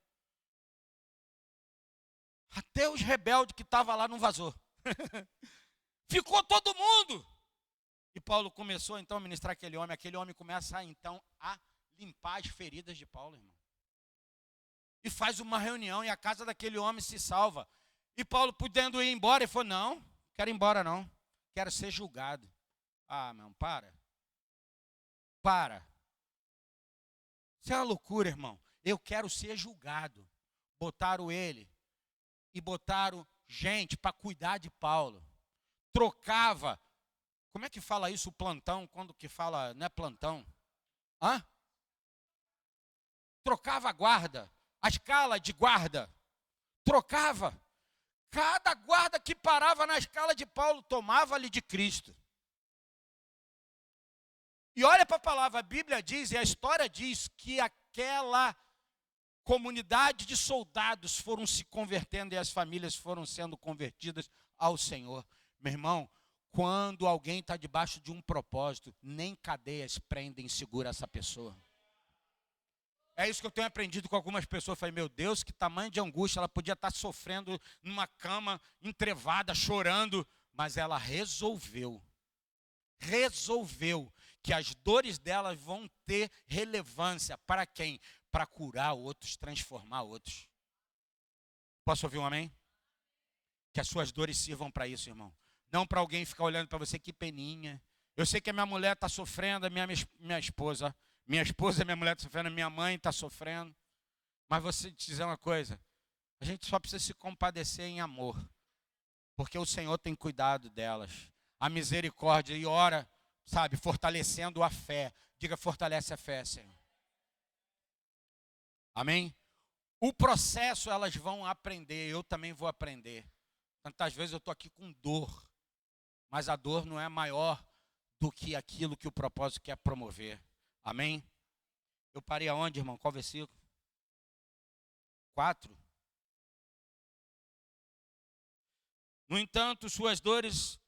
Até os rebeldes que estavam lá não vazou. Ficou todo mundo. E Paulo começou então a ministrar aquele homem começa então a limpar as feridas de Paulo, irmão. E faz uma reunião e a casa daquele homem se salva. E Paulo podendo ir embora, ele falou, não, quero ir embora não, quero ser julgado. Ah, meu, para. Isso é uma loucura, irmão. Eu quero ser julgado. Botaram ele e botaram gente para cuidar de Paulo. Trocava. Como é que fala isso o plantão, quando que fala, não é plantão? Trocava a guarda, a escala de guarda. Trocava. Cada guarda que parava na escala de Paulo tomava-lhe de Cristo. E olha para a palavra, a Bíblia diz, e a história diz, que aquela comunidade de soldados foram se convertendo e as famílias foram sendo convertidas ao Senhor. Meu irmão, quando alguém está debaixo de um propósito, nem cadeias prendem e segura essa pessoa. É isso que eu tenho aprendido com algumas pessoas. Eu falei, meu Deus, que tamanho de angústia. Ela podia estar sofrendo numa cama, entrevada, chorando. Mas ela resolveu que as dores dela vão ter relevância. Para quem? Para curar outros, transformar outros. Posso ouvir um amém? Que as suas dores sirvam para isso, irmão. Não para alguém ficar olhando para você, que peninha. Eu sei que a minha mulher está sofrendo, a minha esposa. Minha esposa e minha mulher estão sofrendo, minha mãe está sofrendo. Mas vou te dizer uma coisa. A gente só precisa se compadecer em amor. Porque o Senhor tem cuidado delas. A misericórdia e ora, sabe, fortalecendo a fé. Diga, fortalece a fé, Senhor. Amém? O processo elas vão aprender, eu também vou aprender. Tantas vezes eu estou aqui com dor. Mas a dor não é maior do que aquilo que o propósito quer promover. Amém? Eu parei aonde, irmão? Qual versículo? 4. No entanto, suas dores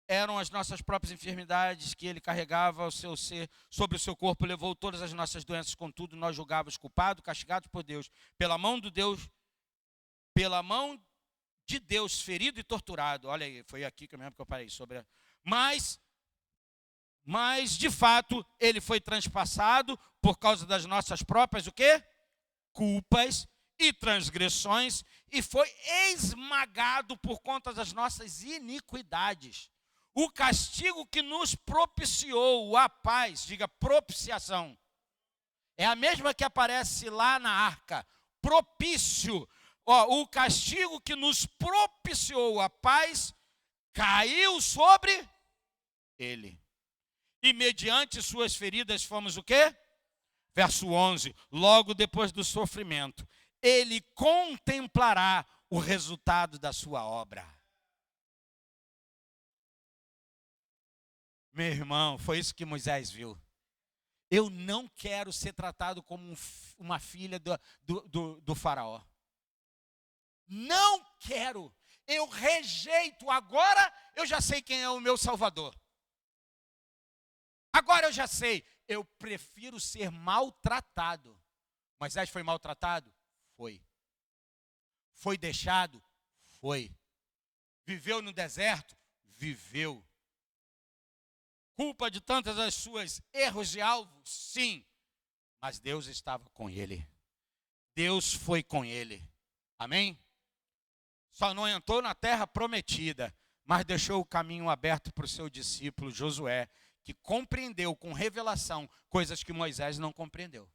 eram as nossas próprias enfermidades que ele carregava ao seu ser, sobre o seu corpo, levou todas as nossas doenças, contudo, nós julgávamos culpados, castigados por Deus, pela mão de Deus, ferido e torturado. Olha aí, foi aqui que eu parei sobre. Mas, de fato, ele foi transpassado por causa das nossas próprias, o quê? Culpas e transgressões, e foi esmagado por conta das nossas iniquidades. O castigo que nos propiciou a paz, diga propiciação, é a mesma que aparece lá na arca, propício. O castigo que nos propiciou a paz caiu sobre ele. E mediante suas feridas fomos o quê? Verso 11, logo depois do sofrimento, ele contemplará o resultado da sua obra. Meu irmão, foi isso que Moisés viu. Eu não quero ser tratado como uma filha do faraó. Não quero. Eu rejeito. Agora eu já sei quem é o meu Salvador. Agora eu já sei. Eu prefiro ser maltratado. Moisés foi maltratado? Foi. Foi deixado? Foi. Viveu no deserto? Viveu. Culpa de tantas as suas erros de alvo? Sim. Mas Deus estava com ele. Deus foi com ele. Amém? Só não entrou na terra prometida, mas deixou o caminho aberto para o seu discípulo Josué, que compreendeu com revelação coisas que Moisés não compreendeu.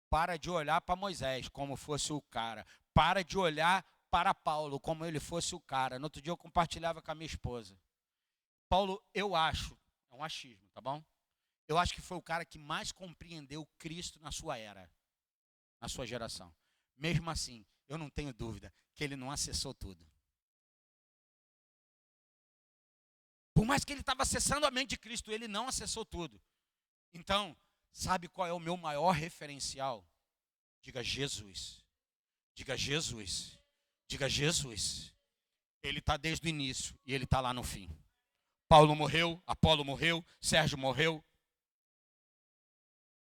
Para de olhar para Moisés como fosse o cara. Para de olhar para Paulo como ele fosse o cara. No outro dia eu compartilhava com a minha esposa. Paulo, eu acho, é um achismo, tá bom? Eu acho que foi o cara que mais compreendeu Cristo na sua era, na sua geração. Mesmo assim, eu não tenho dúvida que ele não acessou tudo. Por mais que ele estava acessando a mente de Cristo, ele não acessou tudo. Então, sabe qual é o meu maior referencial? Diga Jesus. Diga Jesus. Diga Jesus. Ele está desde o início e ele está lá no fim. Paulo morreu, Apolo morreu, Sérgio morreu.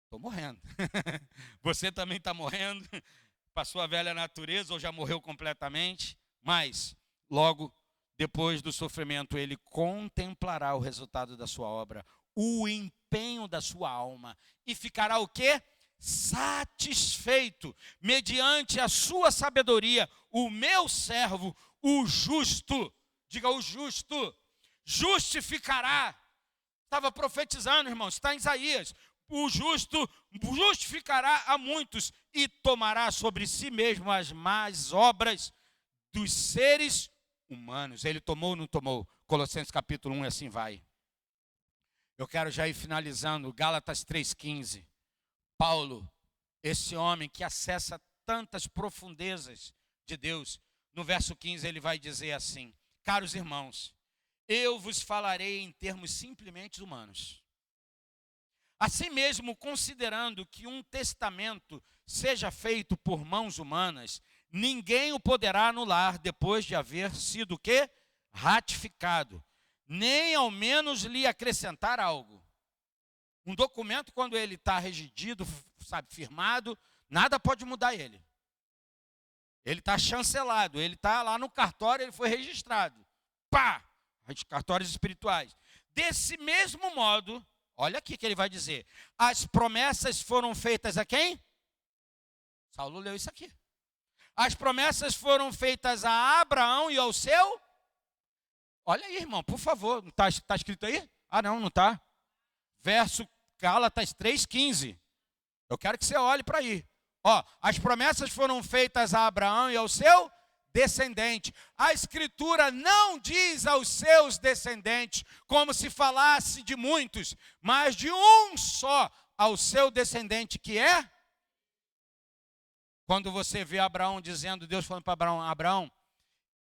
Estou morrendo. Você também está morrendo. Passou a velha natureza ou já morreu completamente. Mas, logo depois do sofrimento, ele contemplará o resultado da sua obra, o empenho da sua alma. E ficará o quê? Satisfeito, mediante a sua sabedoria, o meu servo, o justo, diga o justo, justificará. Estava profetizando, irmãos, está em Isaías. O justo justificará a muitos e tomará sobre si mesmo as más obras dos seres humanos. Ele tomou ou não tomou? Colossenses capítulo 1, assim vai. Eu quero já ir finalizando, Gálatas 3,15. Paulo, esse homem que acessa tantas profundezas de Deus, no verso 15 ele vai dizer assim: caros irmãos, eu vos falarei em termos simplesmente humanos. Assim mesmo, considerando que um testamento seja feito por mãos humanas, ninguém o poderá anular depois de haver sido o quê? Ratificado, nem ao menos lhe acrescentar algo. Um documento, quando ele está regidido, sabe, firmado, nada pode mudar ele. Ele está chancelado, ele está lá no cartório, ele foi registrado. Pá! Os cartórios espirituais. Desse mesmo modo, olha aqui que ele vai dizer. As promessas foram feitas a quem? Saulo leu isso aqui. As promessas foram feitas a Abraão e ao seu. Olha aí, irmão, por favor. Está escrito aí? Ah, não está. Verso Gálatas 3,15. Eu quero que você olhe para aí. Ó, as promessas foram feitas a Abraão e ao seu descendente. A Escritura não diz aos seus descendentes, como se falasse de muitos, mas de um só, ao seu descendente, que é. Quando você vê Abraão dizendo, Deus falando para Abraão, Abraão,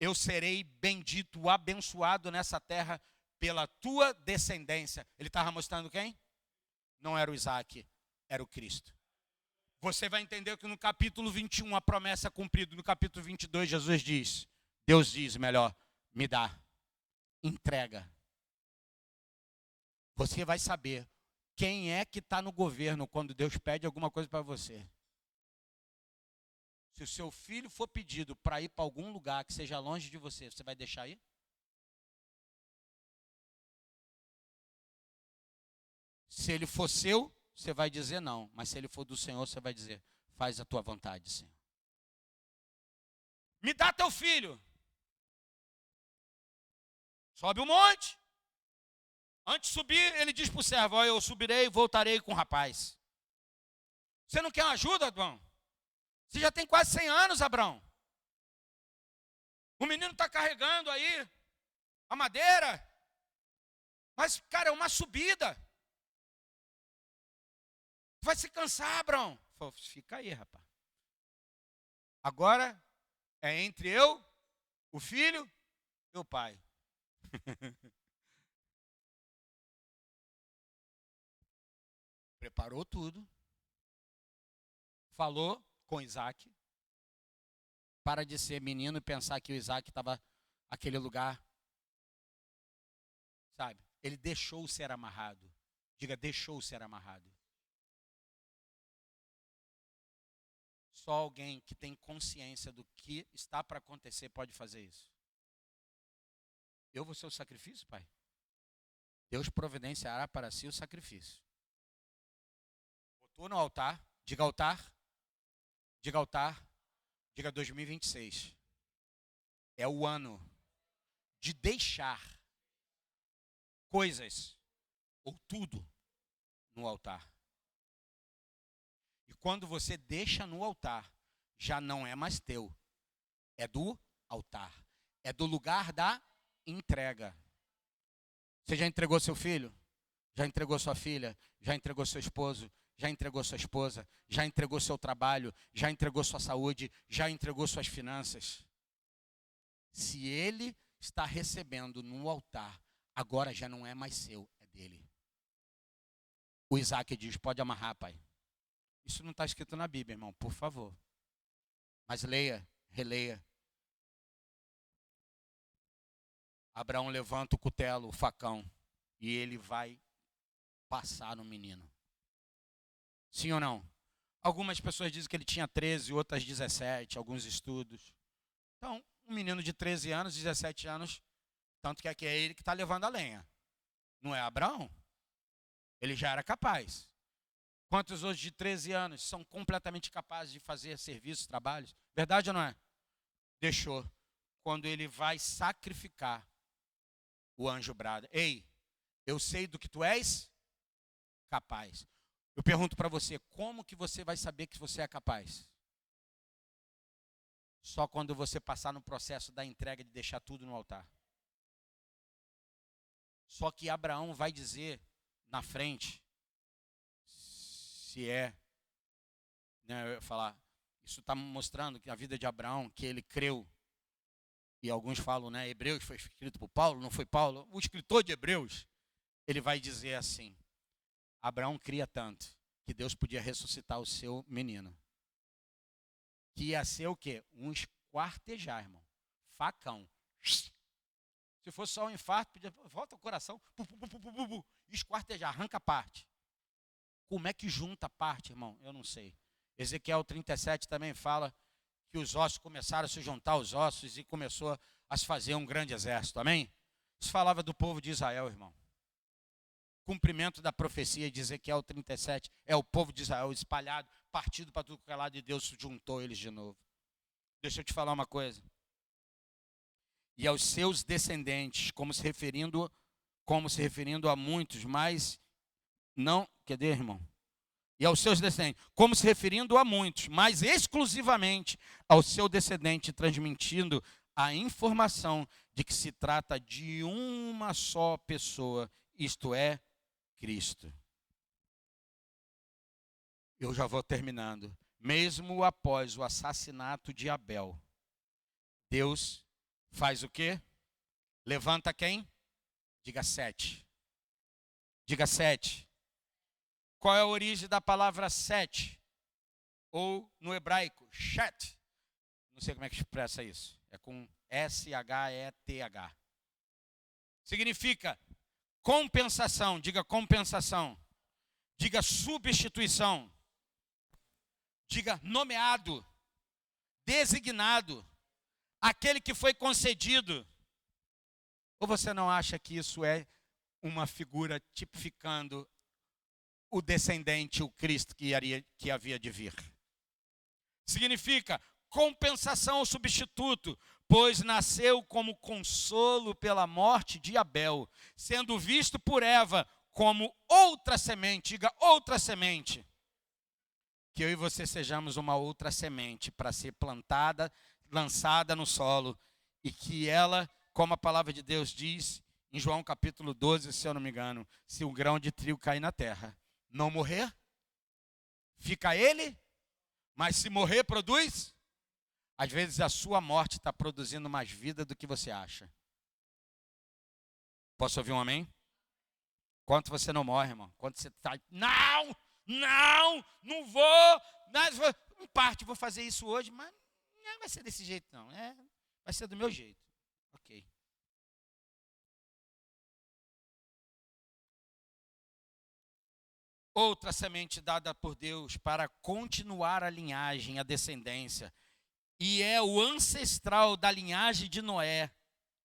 eu serei bendito, abençoado nessa terra pela tua descendência. Ele estava mostrando quem? Não era o Isaac, era o Cristo. Você vai entender que no capítulo 21 a promessa é cumprida. No capítulo 22 Jesus diz, Deus diz melhor, me dá, entrega. Você vai saber quem é que está no governo quando Deus pede alguma coisa para você. Se o seu filho for pedido para ir para algum lugar que seja longe de você, você vai deixar ir? Se ele for seu, você vai dizer não. Mas se ele for do Senhor, você vai dizer, faz a tua vontade, Senhor. Me dá teu filho. Sobe o monte. Antes de subir, ele diz para o servo, ó, eu subirei e voltarei com o rapaz. Você não quer ajuda, Abraão? Você já tem quase 100 anos, Abraão. O menino está carregando aí a madeira. Mas, cara, é uma subida. Vai se cansar, Abraão. Falei, fica aí, rapaz. Agora é entre eu, o filho e o pai. Preparou tudo. Falou com Isaac. Para de ser menino e pensar que o Isaac estava naquele lugar. Sabe? Ele deixou ser amarrado. Diga, deixou ser amarrado. Só alguém que tem consciência do que está para acontecer pode fazer isso. Eu vou ser o sacrifício, pai? Deus providenciará para si o sacrifício. Botou no altar, diga altar, diga altar, diga 2026. É o ano de deixar coisas ou tudo no altar. E quando você deixa no altar, já não é mais teu. É do altar. É do lugar da entrega. Você já entregou seu filho? Já entregou sua filha? Já entregou seu esposo? Já entregou sua esposa? Já entregou seu trabalho? Já entregou sua saúde? Já entregou suas finanças? Se ele está recebendo no altar, agora já não é mais seu, é dele. O Isaac diz, pode amarrar, pai. Isso não está escrito na Bíblia, irmão, por favor. Mas leia, releia. Abraão levanta o cutelo, o facão, e ele vai passar no menino. Sim ou não? Algumas pessoas dizem que ele tinha 13, outras 17, alguns estudos. Então, um menino de 13 anos, 17 anos, tanto que aqui é ele que está levando a lenha. Não é Abraão? Ele já era capaz. Quantos hoje de 13 anos são completamente capazes de fazer serviços, trabalhos? Verdade ou não é? Deixou. Quando ele vai sacrificar, o anjo brada, ei, eu sei do que tu és capaz. Eu pergunto para você, como que você vai saber que você é capaz? Só quando você passar no processo da entrega de deixar tudo no altar. Só que Abraão vai dizer na frente, se é, né, eu ia falar, isso está mostrando que a vida de Abraão, que ele creu, e alguns falam, né, Hebreus foi escrito por Paulo, não foi Paulo, o escritor de Hebreus, ele vai dizer assim, Abraão cria tanto, que Deus podia ressuscitar o seu menino, que ia ser o quê? Um esquartejar, irmão, facão, se fosse só um infarto, podia, volta o coração, esquartejar, arranca a parte. Como é que junta a parte, irmão? Eu não sei. Ezequiel 37 também fala que os ossos começaram a se juntar aos ossos e começou a se fazer um grande exército, amém? Isso falava do povo de Israel, irmão. Cumprimento da profecia de Ezequiel 37 é o povo de Israel espalhado, partido para tudo que é lado, e Deus juntou eles de novo. Deixa eu te falar uma coisa. E aos seus descendentes, como se referindo a muitos, mas não, cadê, irmão? E aos seus descendentes, como se referindo a muitos, mas exclusivamente ao seu descendente, transmitindo a informação de que se trata de uma só pessoa, isto é, Cristo. Eu já vou terminando. Mesmo após o assassinato de Abel, Deus faz o quê? Levanta quem? Diga 7. Diga 7. Qual é a origem da palavra 7? Ou no hebraico, shet. Não sei como é que expressa isso. É com S-H-E-T-H. Significa compensação. Diga compensação. Diga substituição. Diga nomeado. Designado. Aquele que foi concedido. Ou você não acha que isso é uma figura tipificando o descendente, o Cristo que havia de vir? Significa compensação ou substituto, pois nasceu como consolo pela morte de Abel, sendo visto por Eva como outra semente. Diga outra semente. Que eu e você sejamos uma outra semente para ser plantada, lançada no solo, e que ela, como a palavra de Deus diz, em João capítulo 12, se eu não me engano, se um grão de trigo cair na terra, não morrer, fica ele, mas se morrer, produz. Às vezes a sua morte está produzindo mais vida do que você acha. Posso ouvir um amém? Quanto você não morre, irmão? Quanto você está, não vou, em parte vou fazer isso hoje, mas não vai ser desse jeito não, vai ser do meu jeito. Ok. Outra semente dada por Deus para continuar a linhagem, a descendência. E é o ancestral da linhagem de Noé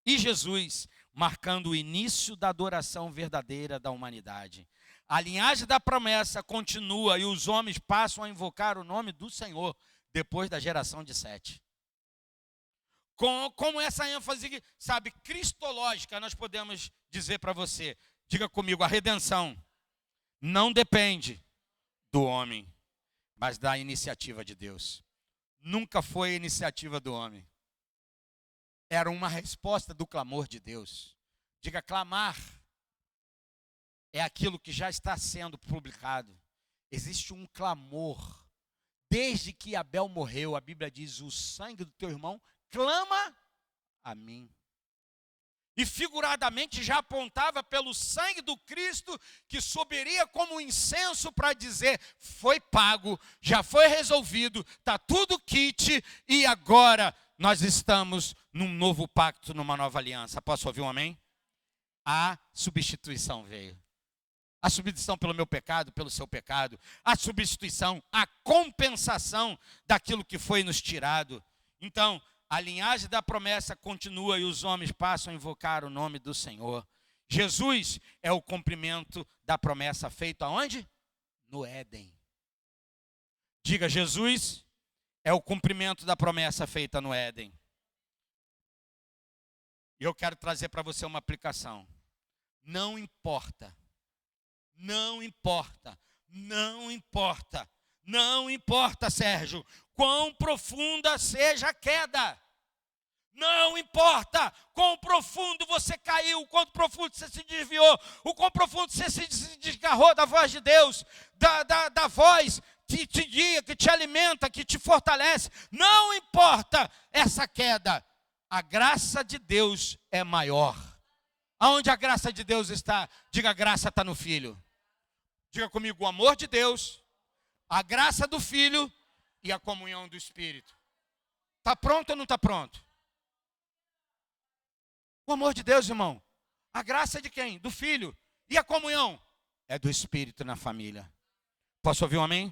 e Jesus, marcando o início da adoração verdadeira da humanidade. A linhagem da promessa continua e os homens passam a invocar o nome do Senhor depois da geração de Sete. Como essa ênfase, sabe, cristológica, nós podemos dizer para você, diga comigo, a redenção não depende do homem, mas da iniciativa de Deus. Nunca foi a iniciativa do homem. Era uma resposta do clamor de Deus. Diga, clamar é aquilo que já está sendo publicado. Existe um clamor. Desde que Abel morreu, a Bíblia diz, o sangue do teu irmão clama a mim. E figuradamente já apontava pelo sangue do Cristo que subiria como um incenso para dizer, foi pago, já foi resolvido, está tudo quite e agora nós estamos num novo pacto, numa nova aliança. Posso ouvir um amém? A substituição veio. A substituição pelo meu pecado, pelo seu pecado. A substituição, a compensação daquilo que foi nos tirado. Então, a linhagem da promessa continua e os homens passam a invocar o nome do Senhor. Jesus é o cumprimento da promessa feita aonde? No Éden. Diga, Jesus é o cumprimento da promessa feita no Éden. E eu quero trazer para você uma aplicação. Não importa, Sérgio, quão profunda seja a queda. Não importa quão profundo você caiu, quão profundo você se desviou, o quão profundo você se desgarrou da voz de Deus, da voz que te guia, que te alimenta, que te fortalece. Não importa essa queda, a graça de Deus é maior. Aonde a graça de Deus está? Diga, a graça está no Filho. Diga comigo, o amor de Deus, a graça do Filho e a comunhão do Espírito. Está pronto ou não está pronto? O amor de Deus, irmão. A graça é de quem? Do Filho. E a comunhão? É do Espírito na família. Posso ouvir um amém?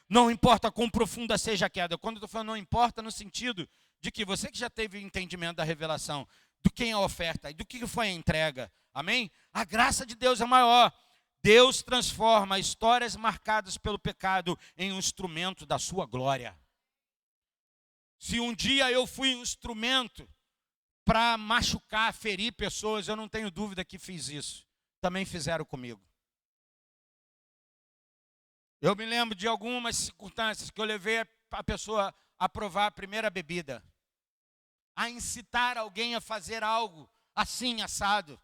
Não importa quão profunda seja a queda. Quando eu estou falando não importa, no sentido de que você que já teve o entendimento da revelação, do quem é a oferta e do que foi a entrega, amém? A graça de Deus é maior. Deus transforma histórias marcadas pelo pecado em um instrumento da sua glória. Se um dia eu fui um instrumento para machucar, ferir pessoas, eu não tenho dúvida que fiz isso. Também fizeram comigo. Eu me lembro de algumas circunstâncias que eu levei a pessoa a provar a primeira bebida, a incitar alguém a fazer algo assim, assado.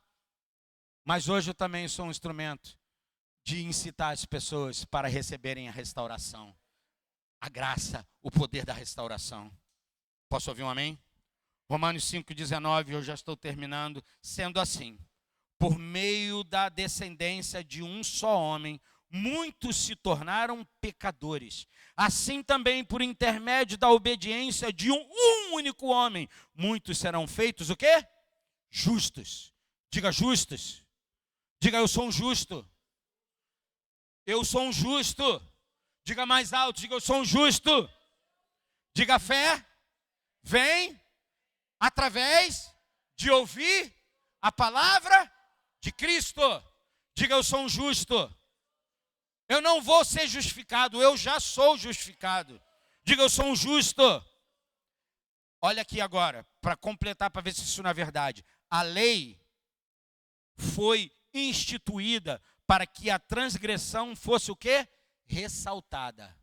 Mas hoje eu também sou um instrumento de incitar as pessoas para receberem a restauração, a graça, o poder da restauração. Posso ouvir um amém? Romanos 5,19, eu já estou terminando. Sendo assim, por meio da descendência de um só homem, muitos se tornaram pecadores. Assim também, por intermédio da obediência de um único homem, muitos serão feitos o quê? Justos. Diga justos. Diga eu sou um justo. Eu sou um justo. Diga mais alto, diga eu sou um justo. Diga fé. Vem através de ouvir a palavra de Cristo. Diga eu sou um justo. Eu não vou ser justificado, eu já sou justificado. Diga eu sou um justo. Olha aqui agora, para completar, para ver se isso não é verdade. A lei foi instituída para que a transgressão fosse o quê? Ressaltada.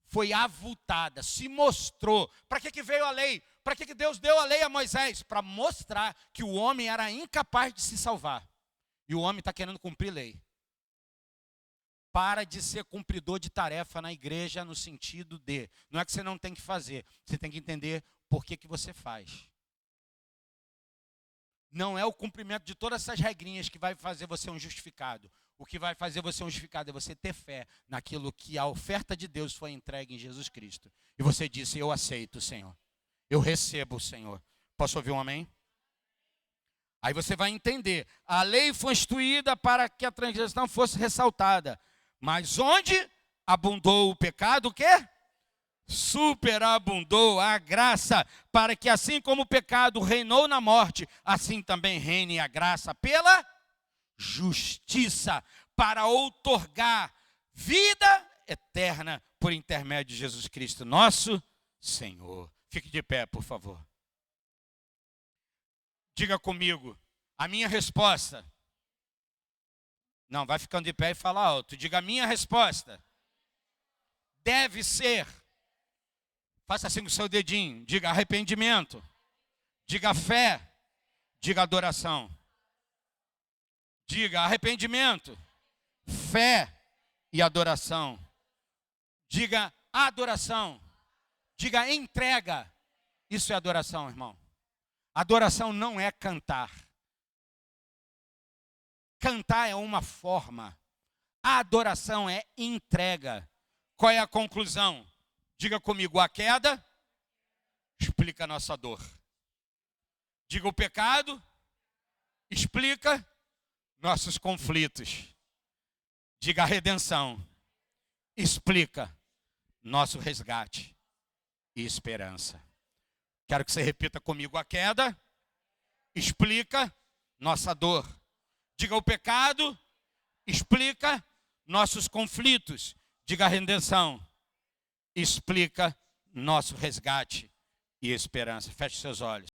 Foi avultada, se mostrou. Para que veio a lei? Para que Deus deu a lei a Moisés? Para mostrar que o homem era incapaz de se salvar. E o homem está querendo cumprir lei. Para de ser cumpridor de tarefa na igreja no sentido de, não é que você não tem que fazer, você tem que entender por que você faz. Não é o cumprimento de todas essas regrinhas que vai fazer você um justificado. O que vai fazer você um justificado é você ter fé naquilo que a oferta de Deus foi entregue em Jesus Cristo. E você disse, eu aceito, Senhor. Eu recebo, Senhor. Posso ouvir um amém? Aí você vai entender. A lei foi instituída para que a transgressão fosse ressaltada. Mas onde abundou o pecado, o quê? Superabundou a graça, para que assim como o pecado reinou na morte, assim também reine a graça pela justiça, para outorgar vida eterna por intermédio de Jesus Cristo, nosso Senhor. Fique de pé, por favor. Diga comigo, a minha resposta. Não, vai ficando de pé e fala alto. Diga, a minha resposta deve ser, faça assim com o seu dedinho, diga arrependimento, diga fé, diga adoração. Diga arrependimento, fé e adoração. Diga adoração, diga entrega. Isso é adoração, irmão. Adoração não é cantar. Cantar é uma forma. A adoração é entrega. Qual é a conclusão? Diga comigo, a queda explica a nossa dor. Diga o pecado explica nossos conflitos. Diga a redenção explica nosso resgate e esperança. Quero que você repita comigo, a queda explica nossa dor. Diga o pecado explica nossos conflitos. Diga a redenção explica nosso resgate e esperança. Feche seus olhos.